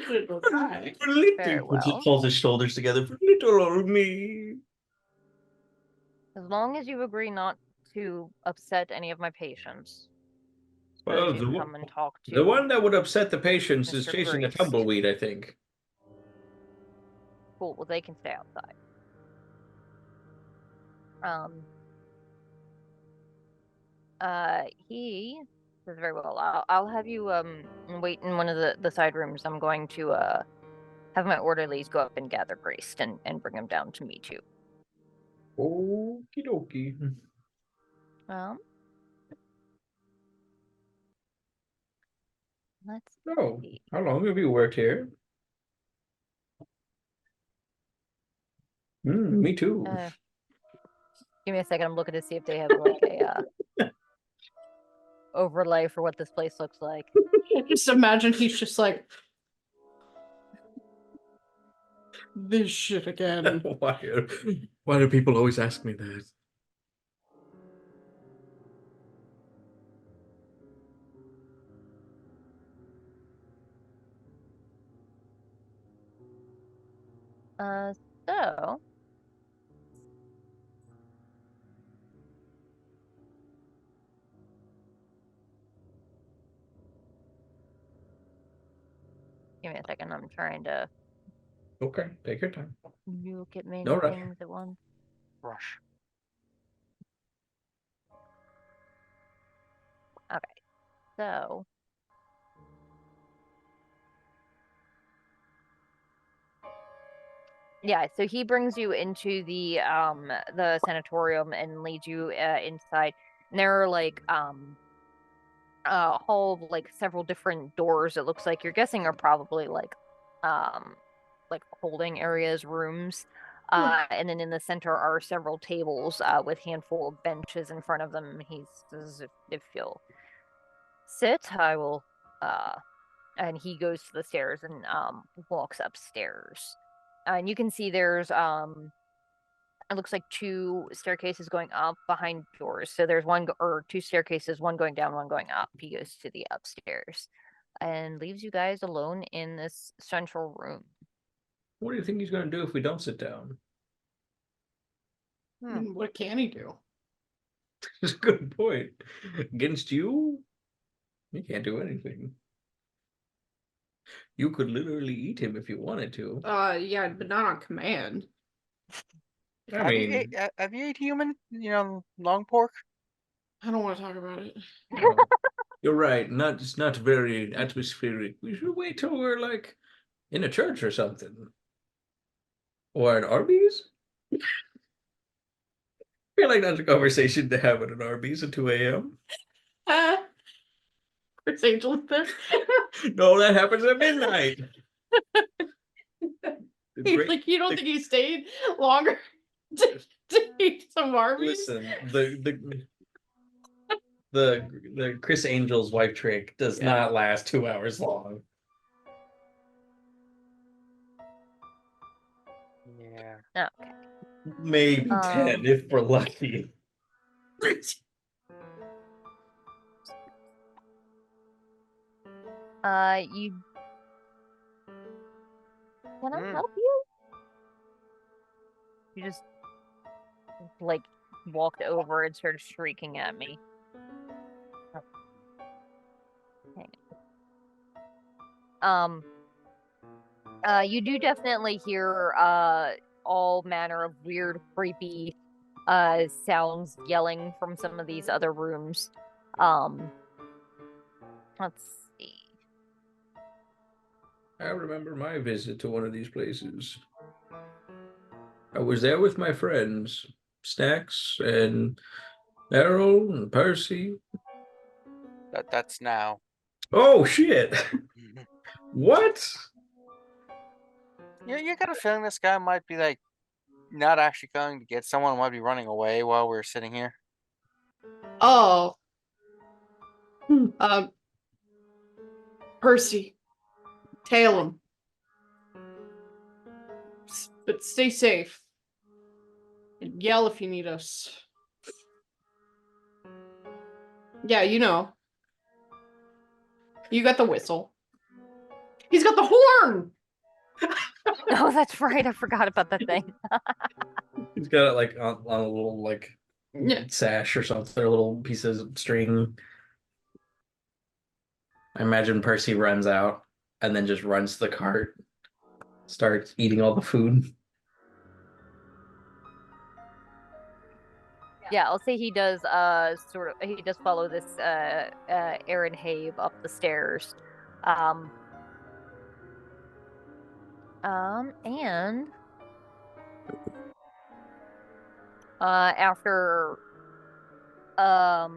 little guy. Very well. Pulls his shoulders together. For little old me. As long as you agree not to upset any of my patients. Well, Suppose you come and talk to the one that would upset the patients is Mr. chasing a Priest. tumbleweed, I think. Cool, well they can stay outside. He says very well. I'll have you wait in one of the side rooms. I'm going to have my orderlies go up and gather Priest and bring him down to meet you. Okie dokie. Let's Oh, see. how long have you worked here? Me too. Give me a second. I'm looking to see if they have like a overlay for what this place looks like. Just imagine he's just like this shit again. Why do people always ask me that? So give me a second. I'm trying to Okay, take your time. look at many No rush. things at once. Rush. Okay, so yeah, so he brings you into the sanatorium and leads you inside. And there are like a hall of like several different doors. It looks like you're guessing are probably like holding areas, rooms. And then in the center are several tables with handful of benches in front of them. He says, if you'll sit, I will and he goes to the stairs and walks upstairs. And you can see there's it looks like 2 staircases going up behind doors. So there's or 2 staircases, one going down, one going up. He goes to the upstairs and leaves you guys alone in this central room. What do you think he's going to do if we don't sit down? What can he do? That's a good point. Against you? He can't do anything. You could literally eat him if you wanted to. Yeah, but not on command. Have you ate human? Long pork? I don't want to talk about it. You're right. It's not very atmospheric. We should wait till we're like in a church or something. Or an Arby's? I feel like that's a conversation to have at an Arby's at 2 a.m. Chris Angel there. No, that happens at midnight. He's like, you don't think he stayed longer to eat some Arby's? Listen, the Chris Angel's wife trick does not last 2 hours long. Yeah. Okay. Maybe 10 if we're lucky. You can I help you? You just like walked over and started shrieking at me. You do definitely hear all manner of weird, creepy sounds yelling from some of these other rooms. Let's see. I remember my visit to one of these places. I was there with my friends, Snax and Aarrol and Percy. That's now. Oh shit! What? You got a feeling this guy might be like not actually going to get someone, might be running away while we're sitting here. Oh. Percy. Tail him. But stay safe. And yell if you need us. Yeah, you know. You got the whistle. He's got the horn! Oh, that's right. I forgot about that thing. He's got it like on a little like sash or something, a little piece of string. I imagine Percy runs out and then just runs to the cart, starts eating all the food. Yeah, I'll say he does he does follow this Aaron Habe up the stairs. And after let's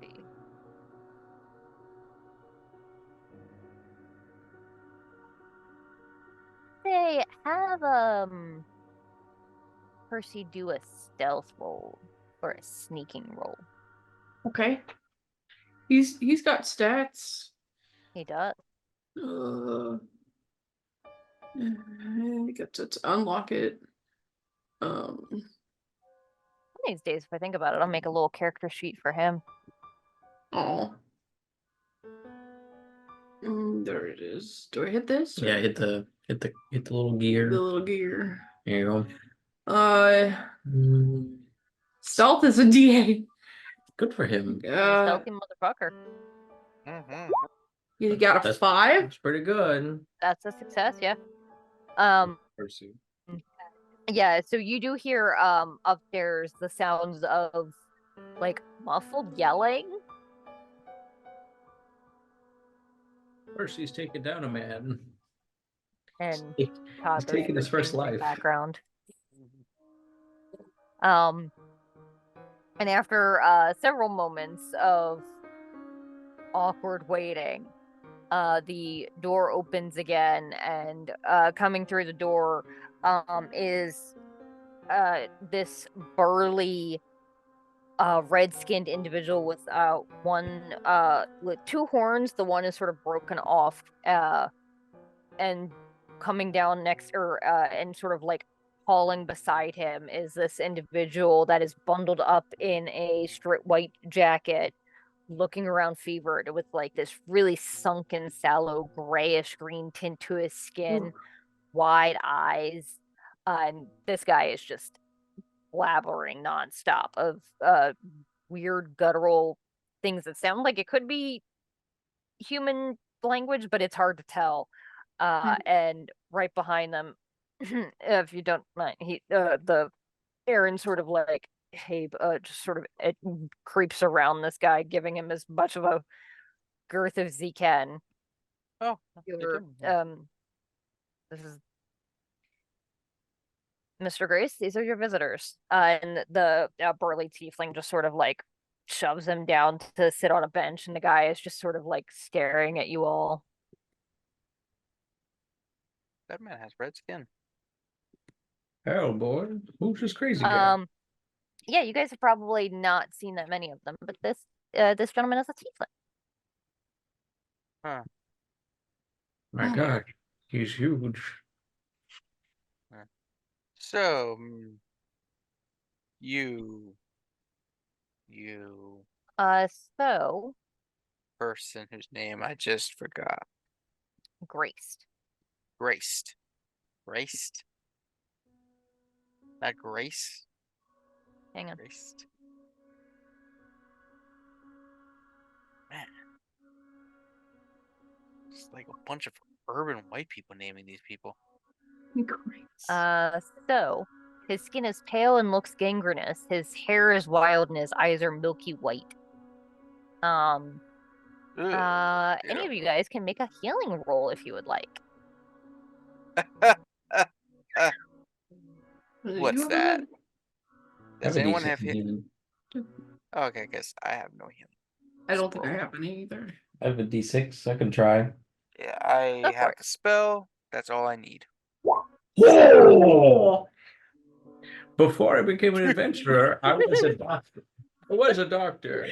see. Say have Percy do a stealth roll or a sneaking roll. Okay. He's got stats. He does. I get to unlock it. One of these days, if I think about it, I'll make a little character sheet for him. Oh. There it is. Do I hit this? Yeah, hit the little gear. The little gear. There you go. Stealth is a D8. Good for him. Stealthy motherfucker. You got a 5? That's pretty good. That's a success, yeah. Percy. Yeah, so you do hear upstairs the sounds of like muffled yelling. Percy's taking down a man. And He's Todd, taking his first in the life. background. And after several moments of awkward waiting, the door opens again, and coming through the door is this burly red-skinned individual with with two horns. The one is sort of broken off, and coming down next, and sort of like hauling beside him is this individual that is bundled up in a straight white jacket, looking around fevered with like this really sunken, sallow, grayish green tint to his skin, wide eyes. And this guy is just blabbering nonstop of weird guttural things that sound like it could be human language, but it's hard to tell. And right behind them, if you don't mind, the Aaron sort of like Habe just sort of it creeps around this guy, giving him as much of a girth as he can. Oh, You're, this is Mr. Grace, these are your visitors. And the burly tiefling just sort of like shoves him down to sit on a bench, and the guy is just sort of like staring at you all. That man has red skin. Hell, boy. Who's this crazy guy? Yeah, you guys have probably not seen that many of them, but this gentleman is a tiefling. Huh. My God, he's huge. So, you So person whose name I just forgot. graced. Graced. Graced? Not Grace? Hang on. Graced. Man. It's like a bunch of urban white people naming these people. Great. So his skin is pale and looks gangrenous. His hair is wild and his eyes are milky white. Any of you guys can make a healing roll if you would like. What's that? Does anyone have hit? healing? Okay, I guess I have no healing. I don't think I have any either. I have a D6. I can try. Yeah, Go I for have it. the spell. That's all I need. Oh! Before I became an adventurer, I was a doctor. I was a doctor.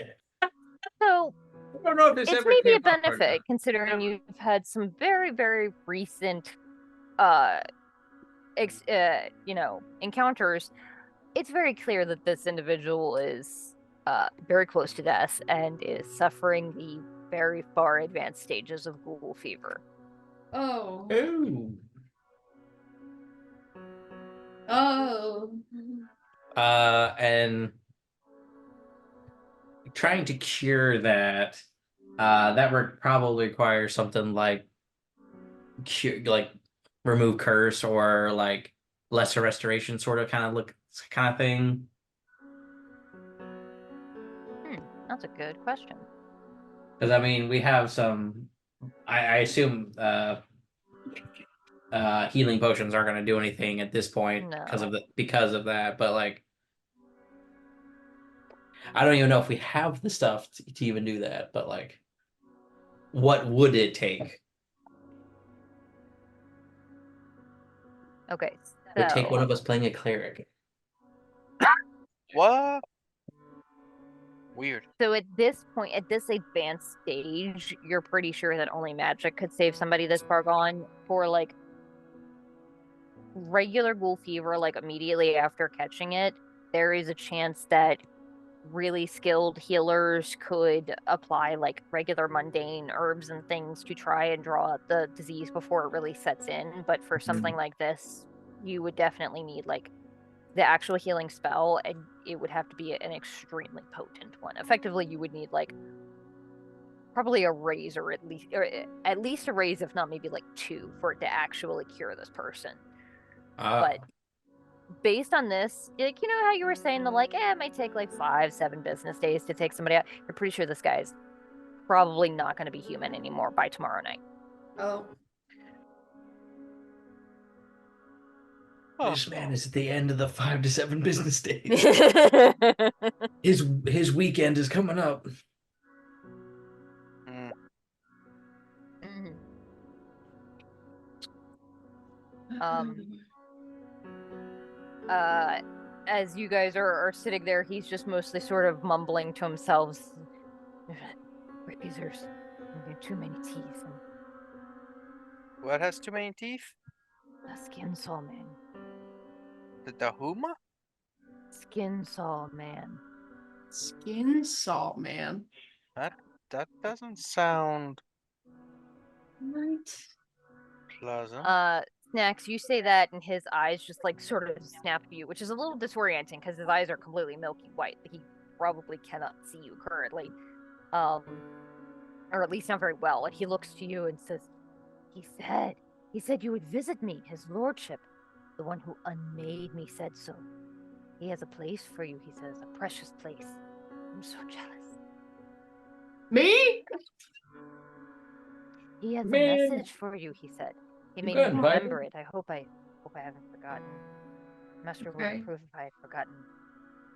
So I don't know if this it's ever maybe came a up or not. benefit considering you've had some very, very recent encounters. It's very clear that this individual is very close to death and is suffering the very far advanced stages of ghoul fever. Oh. Ooh. Oh. And trying to cure that, that would probably require something like remove curse or like lesser restoration sort of kind of thing. That's a good question. Because I mean, we have some. I assume healing potions aren't going to do anything at this point because of that. But like, I don't even know if we have the stuff to even do that. But like, what would it take? Okay, It would take so one of us playing a cleric. What? Weird. So at this point, at this advanced stage, you're pretty sure that only magic could save somebody this far gone. For like regular ghoul fever, like immediately after catching it, there is a chance that really skilled healers could apply like regular mundane herbs and things to try and draw out the disease before it really sets in. But for something like this, you would definitely need like the actual healing spell, and it would have to be an extremely potent one. Effectively, you would need like probably a raise, or at least a raise, if not maybe like two, for it to actually cure this person. But based on this, like, you know how you were saying that like, it might take like 5-7 business days to take somebody out. You're pretty sure this guy's probably not going to be human anymore by tomorrow night. Oh. This man is at the end of the 5 to 7 business days. His weekend is coming up. As you guys are sitting there, he's just mostly sort of mumbling to himself. Razors, too many teeth. What has too many teeth? The skin saw man. The Dahuma? Skin saw man. Skin saw man. That doesn't sound Right. pleasant. Snax, you say that, and his eyes just like sort of snap at you, which is a little disorienting because his eyes are completely milky white. He probably cannot see you currently, or at least not very well. And he looks to you and says, He said you would visit me, his lordship. The one who unmade me said so. He has a place for you, he says, a precious place. I'm so jealous. Me? He has Man. a message for you, he said. He made me remember it. I hope I haven't forgotten. Master Lord Okay. reproof if I had forgotten.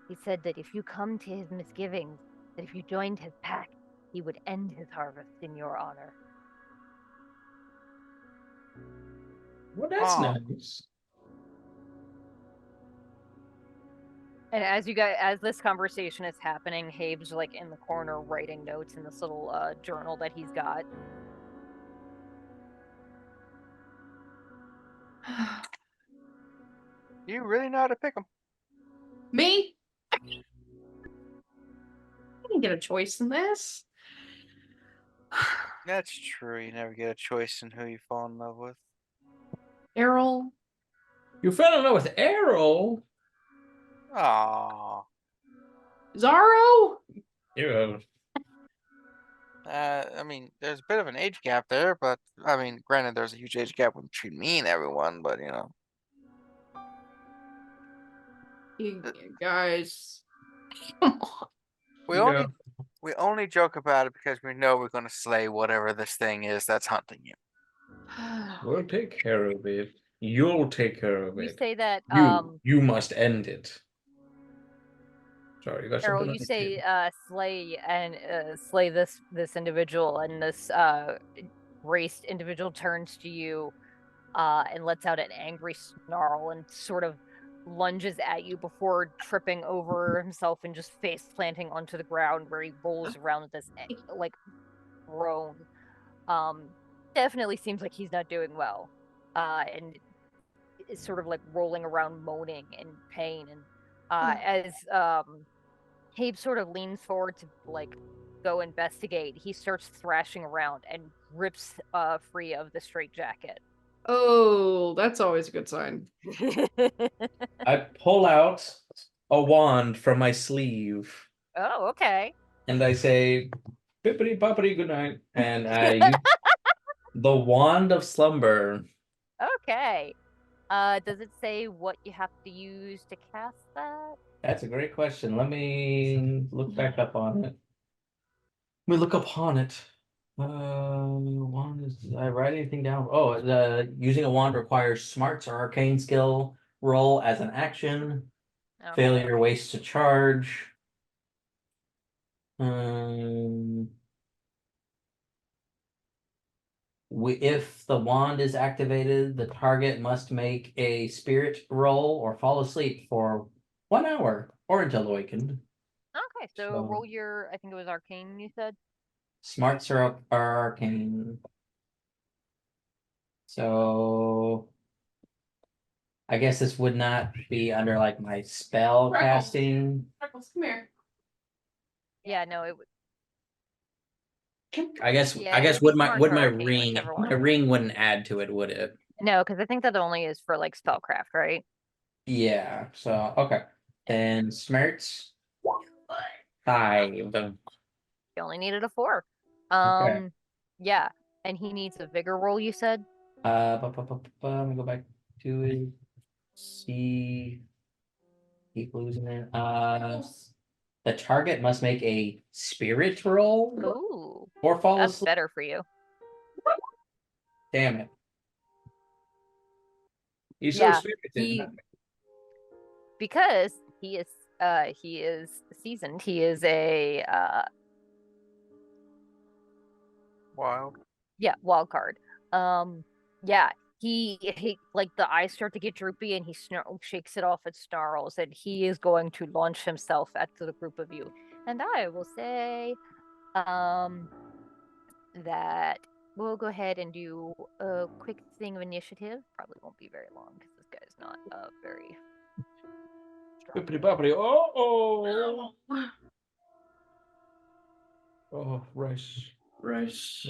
He said that if you come to his misgivings, that if you joined his pack, he would end his harvest in your honor. Well, that's Oh. nice. And as this conversation is happening, Habe's like in the corner writing notes in this little journal that he's got. You really know how to pick them. Me? I didn't get a choice in this. That's true. You never get a choice in who you fall in love with. Aarrol. You fell in love with Aarrol? Aww. Zaro? Yeah. I mean, there's a bit of an age gap there, but I mean, granted, there's a huge age gap between me and everyone, but you know. You guys. Come on. We Yeah. only joke about it because we know we're gonna slay whatever this thing is that's hunting you. We'll take care of it. You'll take care of We it. say that You must end it. Sorry, you got Aarrol, something on you your say chin. slay and slay this individual, and this raced individual turns to you and lets out an angry snarl and sort of lunges at you before tripping over himself and just face planting onto the ground where he rolls around with this like groan. Definitely seems like he's not doing well. And is sort of like rolling around moaning in pain. And as Habe sort of leans forward to like go investigate, he starts thrashing around and rips free of the straitjacket. Oh, that's always a good sign. I pull out a wand from my sleeve Oh, okay. and I say, "Bippity boppity, good night." And I use the wand of slumber. Okay. Does it say what you have to use to cast that? That's a great question. Let me look back up on it. Let me look upon it. Wand is. Did I write anything down? Oh, using a wand requires smarts or arcane skill roll as an action. Okay. Failure wastes a charge. Um, if the wand is activated, the target must make a spirit roll or fall asleep for 1 hour or until awakened. Okay, so roll your, I think it was arcane, you said? Smarts are arcane. So I guess this would not be under like my spell Freckles. casting. Freckles, come here. Yeah, no, it would. I guess Yeah, it would be smarts or arcane, whichever one. my ring wouldn't add to it, would it? No, because I think that only is for like spellcraft, right? Yeah. So okay. Then smarts 5. You only needed a 4. Okay. Yeah, and he needs a vigor roll, you said? Let me go back to it. See. Keep losing it. The target must make a spirit roll Ooh, or fall that's asleep. better for you. Damn it. He's Yeah, so spirited. because he is seasoned. He is a Wild. yeah, wild card. Yeah, he like the eyes start to get droopy and he shakes it off and snarls, and he is going to launch himself at the group of you. And I will say that we'll go ahead and do a quick thing of initiative. Probably won't be very long because this guy's not very strong. Bippity boppity. Oh. Oh, rice. Rice.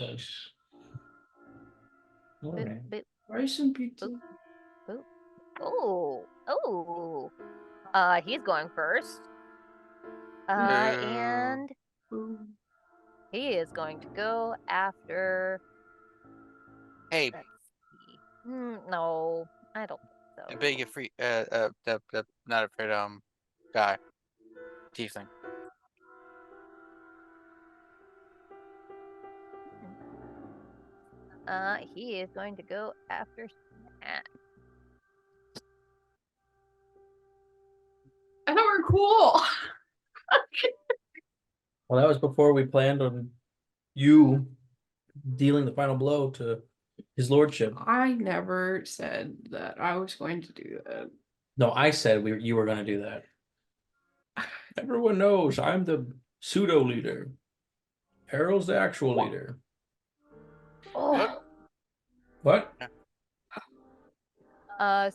All Boop, right. boop, Rice and pizza. boop, boop. Oh, he's going first. And he is going to go after. Hey, Let's see. No, I don't think and so. big free the not afraid guy. Tiefling. He is going to go after Snax. cool. Well, that was before we planned on you dealing the final blow to his lordship. I never said that I was going to do that. No, I said you were going to do that. Everyone knows I'm the pseudo leader. Aarrol's the actual leader. Oh. What?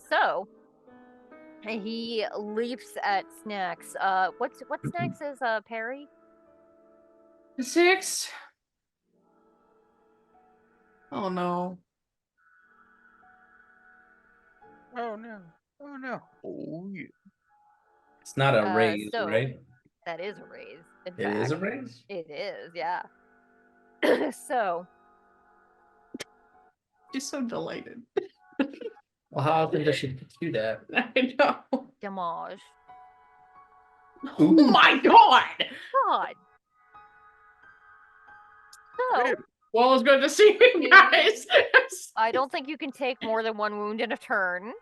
So he leaps at Snax. What Snax is parry? 6. Oh no. Oh no. Oh no. Oh yeah. It's not a raise, So right? that is a raise. In It fact. is a raise? It is, yeah. So She's so delighted. Well, how often does she do that? I know. damage. Oh my god! God. So Well, it's good to see you guys. I don't think you can take more than 1 wound in a turn.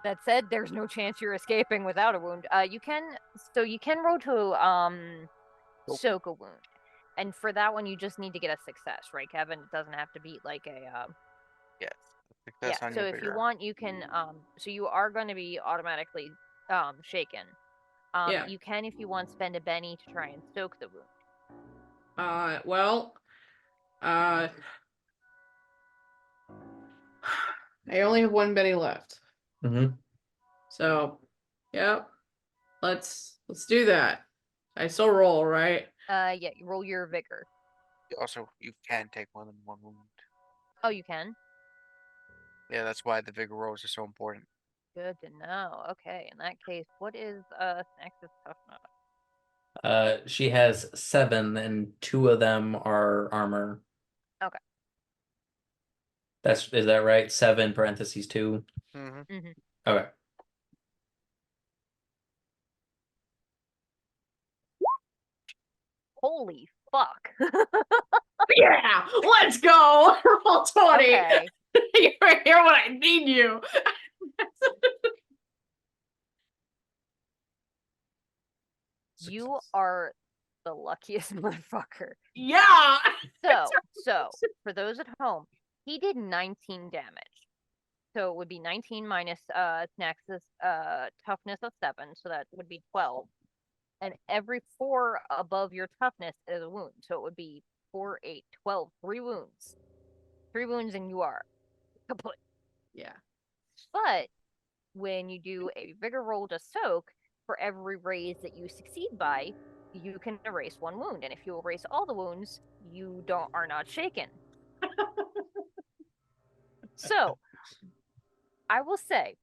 That said, there's no chance you're escaping without a wound. You can roll to soak a wound. And for that one you just need to get a success, right, Kevin? It doesn't have to be like a Yes. Success yeah, on so your if you figure. want you can so you are going to be automatically shaken. Yeah. You can, if you want, spend a Benny to try and soak the wound. Well, I only have 1 Benny left. Mm-hmm. So, yep. Let's do that. I still roll, right? Yeah, you roll your vigor. Also, you can take more than 1 wound. Oh, you can? Yeah, that's why the vigor rolls are so important. Good to know. Okay, in that case, what is Snax's toughness? She has 7, and 2 of them are armor. Okay. Is that right? 7 parentheses 2. Mm-hmm. Okay. Holy fuck. Yeah, let's go. Roll 20. Okay. You're here when I need you. You are the luckiest motherfucker. Yeah. So for those at home, he did 19 damage. So it would be 19 minus Snax's toughness of 7, so that would be 12. And every 4 above your toughness is a wound. So it would be 4, 8, 12, 3 wounds. 3 wounds and you are kaput. Yeah. But when you do a vigor roll to soak, for every raise that you succeed by, you can erase 1 wound. And if you erase all the wounds, you are not shaken. So I will say,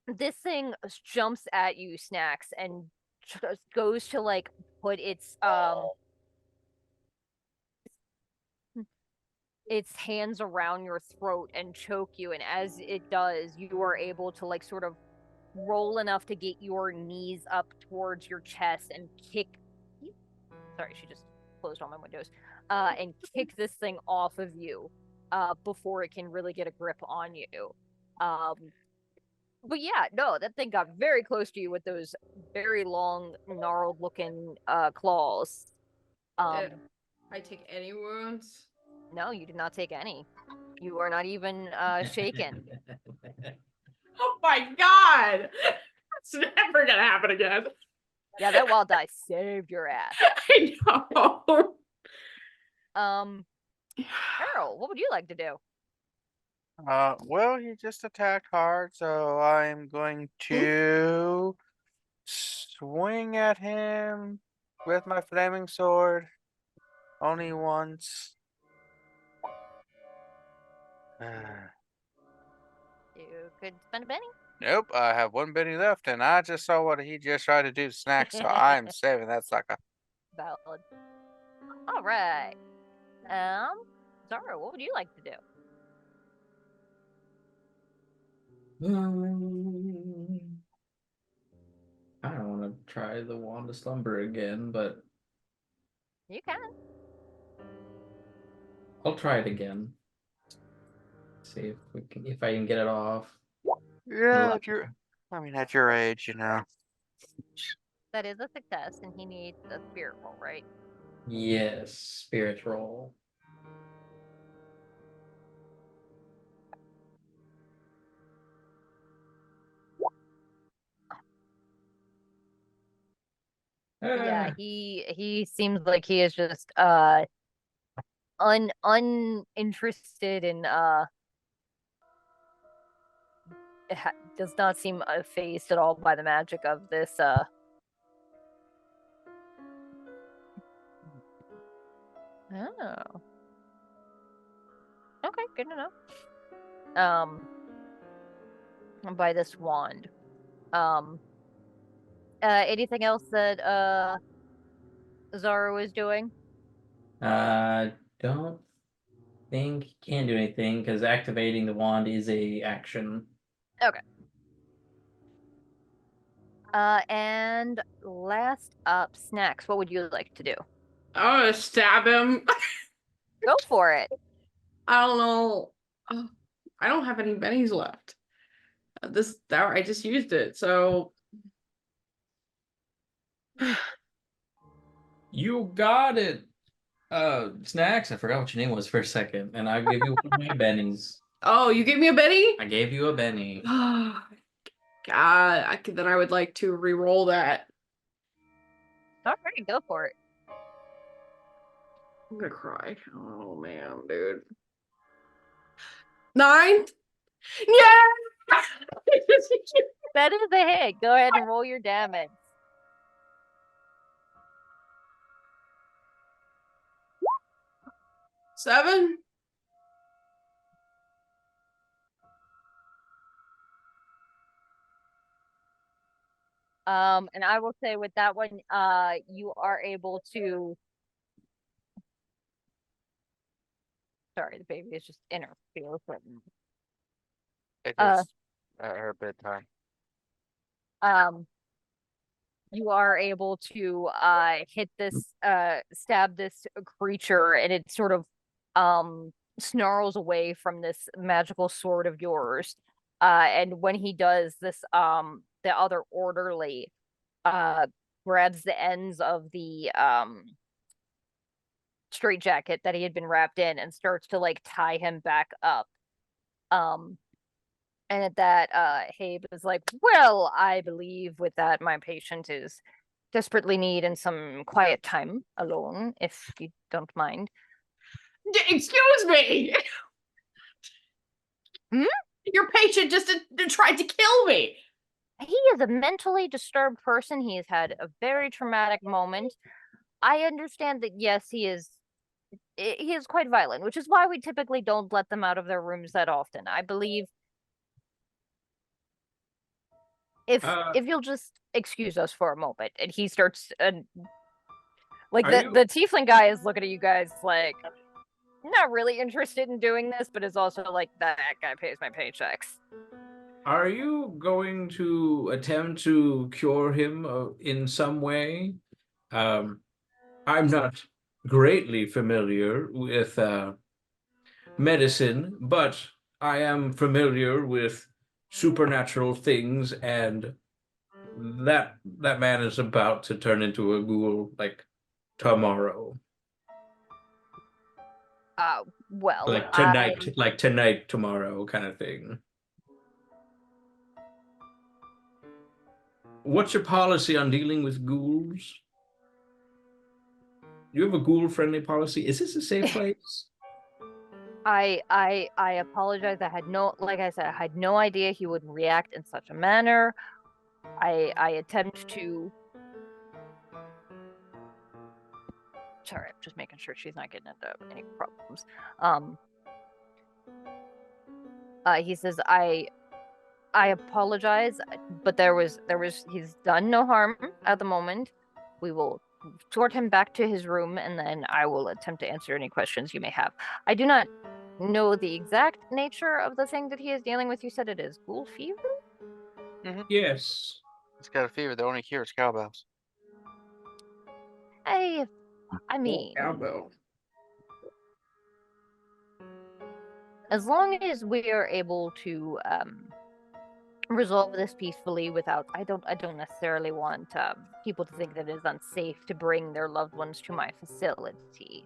this thing jumps at you, Snax, and just goes to like put its hands around your throat and choke you. And as it does, you are able to like sort of roll enough to get your knees up towards your chest and kick. Sorry, she just closed all my windows. And kick this thing off of you before it can really get a grip on you. But yeah, no, that thing got very close to you with those very long, gnarled looking claws. I take any wounds? No, you did not take any. You are not even shaken. Oh my god! It's never gonna happen again. Yeah, that wild die saved your ass. I know. Aarrol, what would you like to do? Well, he just attacked hard, so I'm going to swing at him with my flaming sword. Only once. You could spend a penny. Nope, I have 1 Benny left, and I just saw what he just tried to do to Snack, so I'm saving that sucker. Valid. All right. Zaro, what would you like to do? I don't want to try the Wand of Slumber again, but You can. I'll try it again. See if I can get it off. Yeah, at your age, you know. That is a success, and he needs a spirit roll, right? Yes, spirit roll. Yeah, Ah, he seems like he is just uninterested in does not seem phased at all by the magic of this Oh. Okay, good to know. By this wand. Um anything else that Zaro is doing? Don't think he can do anything because activating the wand is a action. Okay. And last up, Snax. What would you like to do? I'm gonna stab him. Go for it. I don't know. Oh, I don't have any bennies left. I just used it, so you got it. Snacks. I forgot what your name was for a second, and I gave you one of my bennies. oh, you gave me a benny? I gave you a benny. Oh, God, then I would like to re-roll that. All right, go for it. I'm gonna cry. Oh man, dude. 9? Yeah! That is a hit. Go ahead and roll your damage. 7? And I will say with that one, you are able to. Sorry, the baby is just interferes with me. It Uh, is her bedtime. um, you are able to hit this stab this creature, and it sort of snarls away from this magical sword of yours. And when he does this, the other orderly grabs the ends of the straitjacket that he had been wrapped in and starts to like tie him back up. Um and at that Habe is like, well, I believe with that my patient is desperately needing some quiet time alone, if you don't mind. Excuse me! Hmm? Your patient just tried to kill me! He is a mentally disturbed person. He has had a very traumatic moment. I understand that, yes, he is quite violent, which is why we typically don't let them out of their rooms that often. I believe if you'll just excuse us for a moment. And he starts like Are you the tiefling guy is looking at you guys like not really interested in doing this, but is also like that guy pays my paychecks. are you going to attempt to cure him in some way? I'm not greatly familiar with medicine, but I am familiar with supernatural things, and that man is about to turn into a ghoul like tomorrow. Well, Like tonight, tomorrow kind of thing. What's your policy on dealing with ghouls? You have a ghoul-friendly policy? Is this a safe place? I apologize. I had no, like I said, I had no idea he would react in such a manner. I attempt to. Sorry, I'm just making sure she's not getting into any problems. He says, I apologize, but he's done no harm at the moment. We will sort him back to his room, and then I will attempt to answer any questions you may have. I do not know the exact nature of the thing that he is dealing with. You said it is ghoul fever? Yes. It's got a fever. The only cure is cowbells. I mean, Elbow. as long as we are able to resolve this peacefully without. I don't necessarily want people to think that it is unsafe to bring their loved ones to my facility.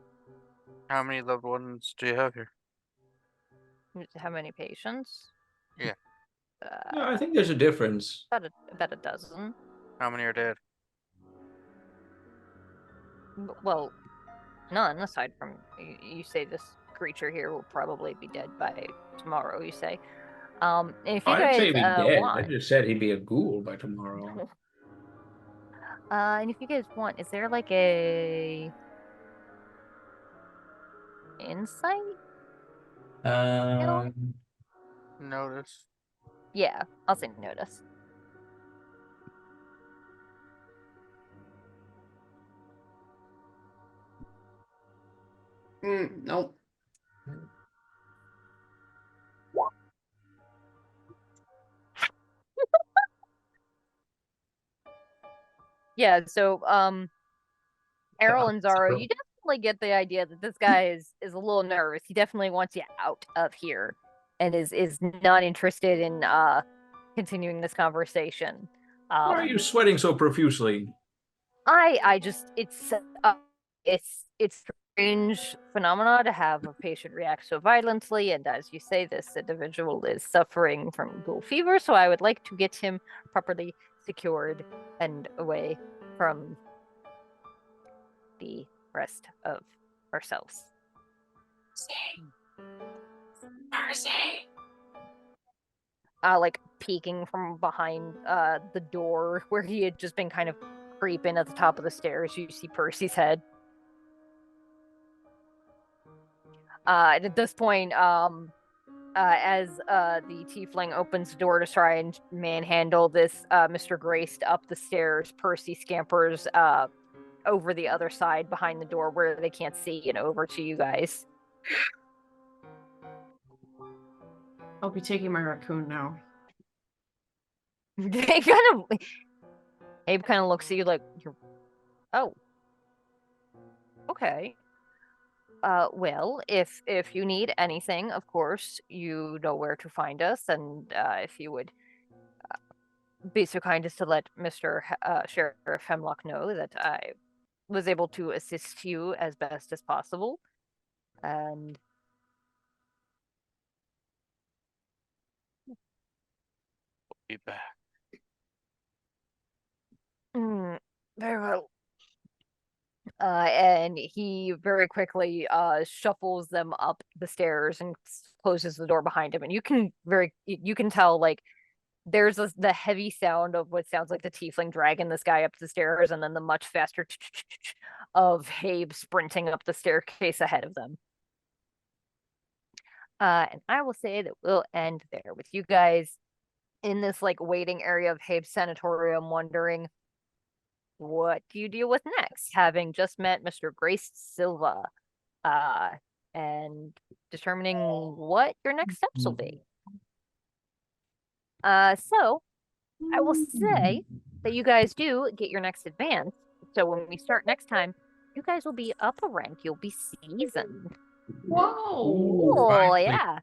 How many loved ones do you have here? How many patients? Yeah. No, I think there's a difference. About a dozen. How many are dead? Well, none aside from you say this creature here will probably be dead by tomorrow. You say, if you I didn't say guys he'd be dead. I want, just said he'd be a ghoul by tomorrow. and if you guys want, is there like a insight? Notice. Yeah, I'll say notice. Nope. Yeah, so Aarrol and Zaro, you definitely get the idea that this guy is a little nervous. He definitely wants you out of here and is not interested in continuing this conversation. Why are you sweating so profusely? I just it's strange phenomena to have a patient react so violently, and as you say, this individual is suffering from ghoul fever, so I would like to get him properly secured and away from the rest of ourselves. Mercy. Like peeking from behind the door where he had just been kind of creeping at the top of the stairs, you see Percy's head. And at this point, as the tiefling opens the door to try and manhandle this Mr. Graced up the stairs, Percy scampers over the other side behind the door where they can't see and over to you guys. I'll be taking my raccoon now. They Abe kind of looks at you like, oh, okay. Well, if you need anything, of course, you know where to find us, and if you would be so kind as to let Mr. Sheriff Hemlock know that I was able to assist you as best as possible, and Be back. very well. And he very quickly shuffles them up the stairs and closes the door behind him, and you can tell like there's the heavy sound of what sounds like the tiefling dragging this guy up the stairs, and then the much faster of Habe sprinting up the staircase ahead of them. And I will say that we'll end there with you guys in this like waiting area of Habe's sanatorium, wondering what do you deal with next, having just met Mr. Grace Silva, and determining what your next steps will be. So I will say that you guys do get your next advance. So when we start next time, you guys will be up a rank. You'll be seasoned. Whoa! Cool, yeah.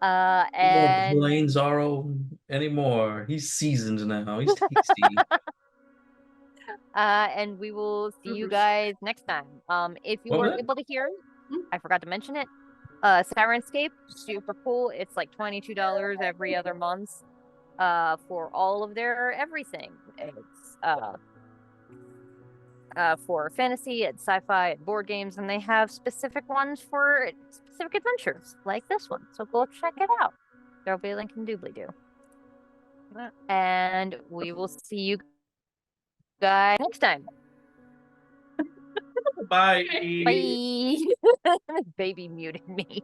And plain Zaro anymore. He's seasoned now. He's tasty. and we will see you guys next time. If you weren't able to hear, I forgot to mention it. Sirenscape, super cool. It's like $22 every other month. For all of their everything. It's for fantasy and sci-fi and board games, and they have specific ones for specific adventures, like this one. So go check it out. There'll be a link in doobly-doo. And we will see you guys next time. Bye. Bye. Baby muted me.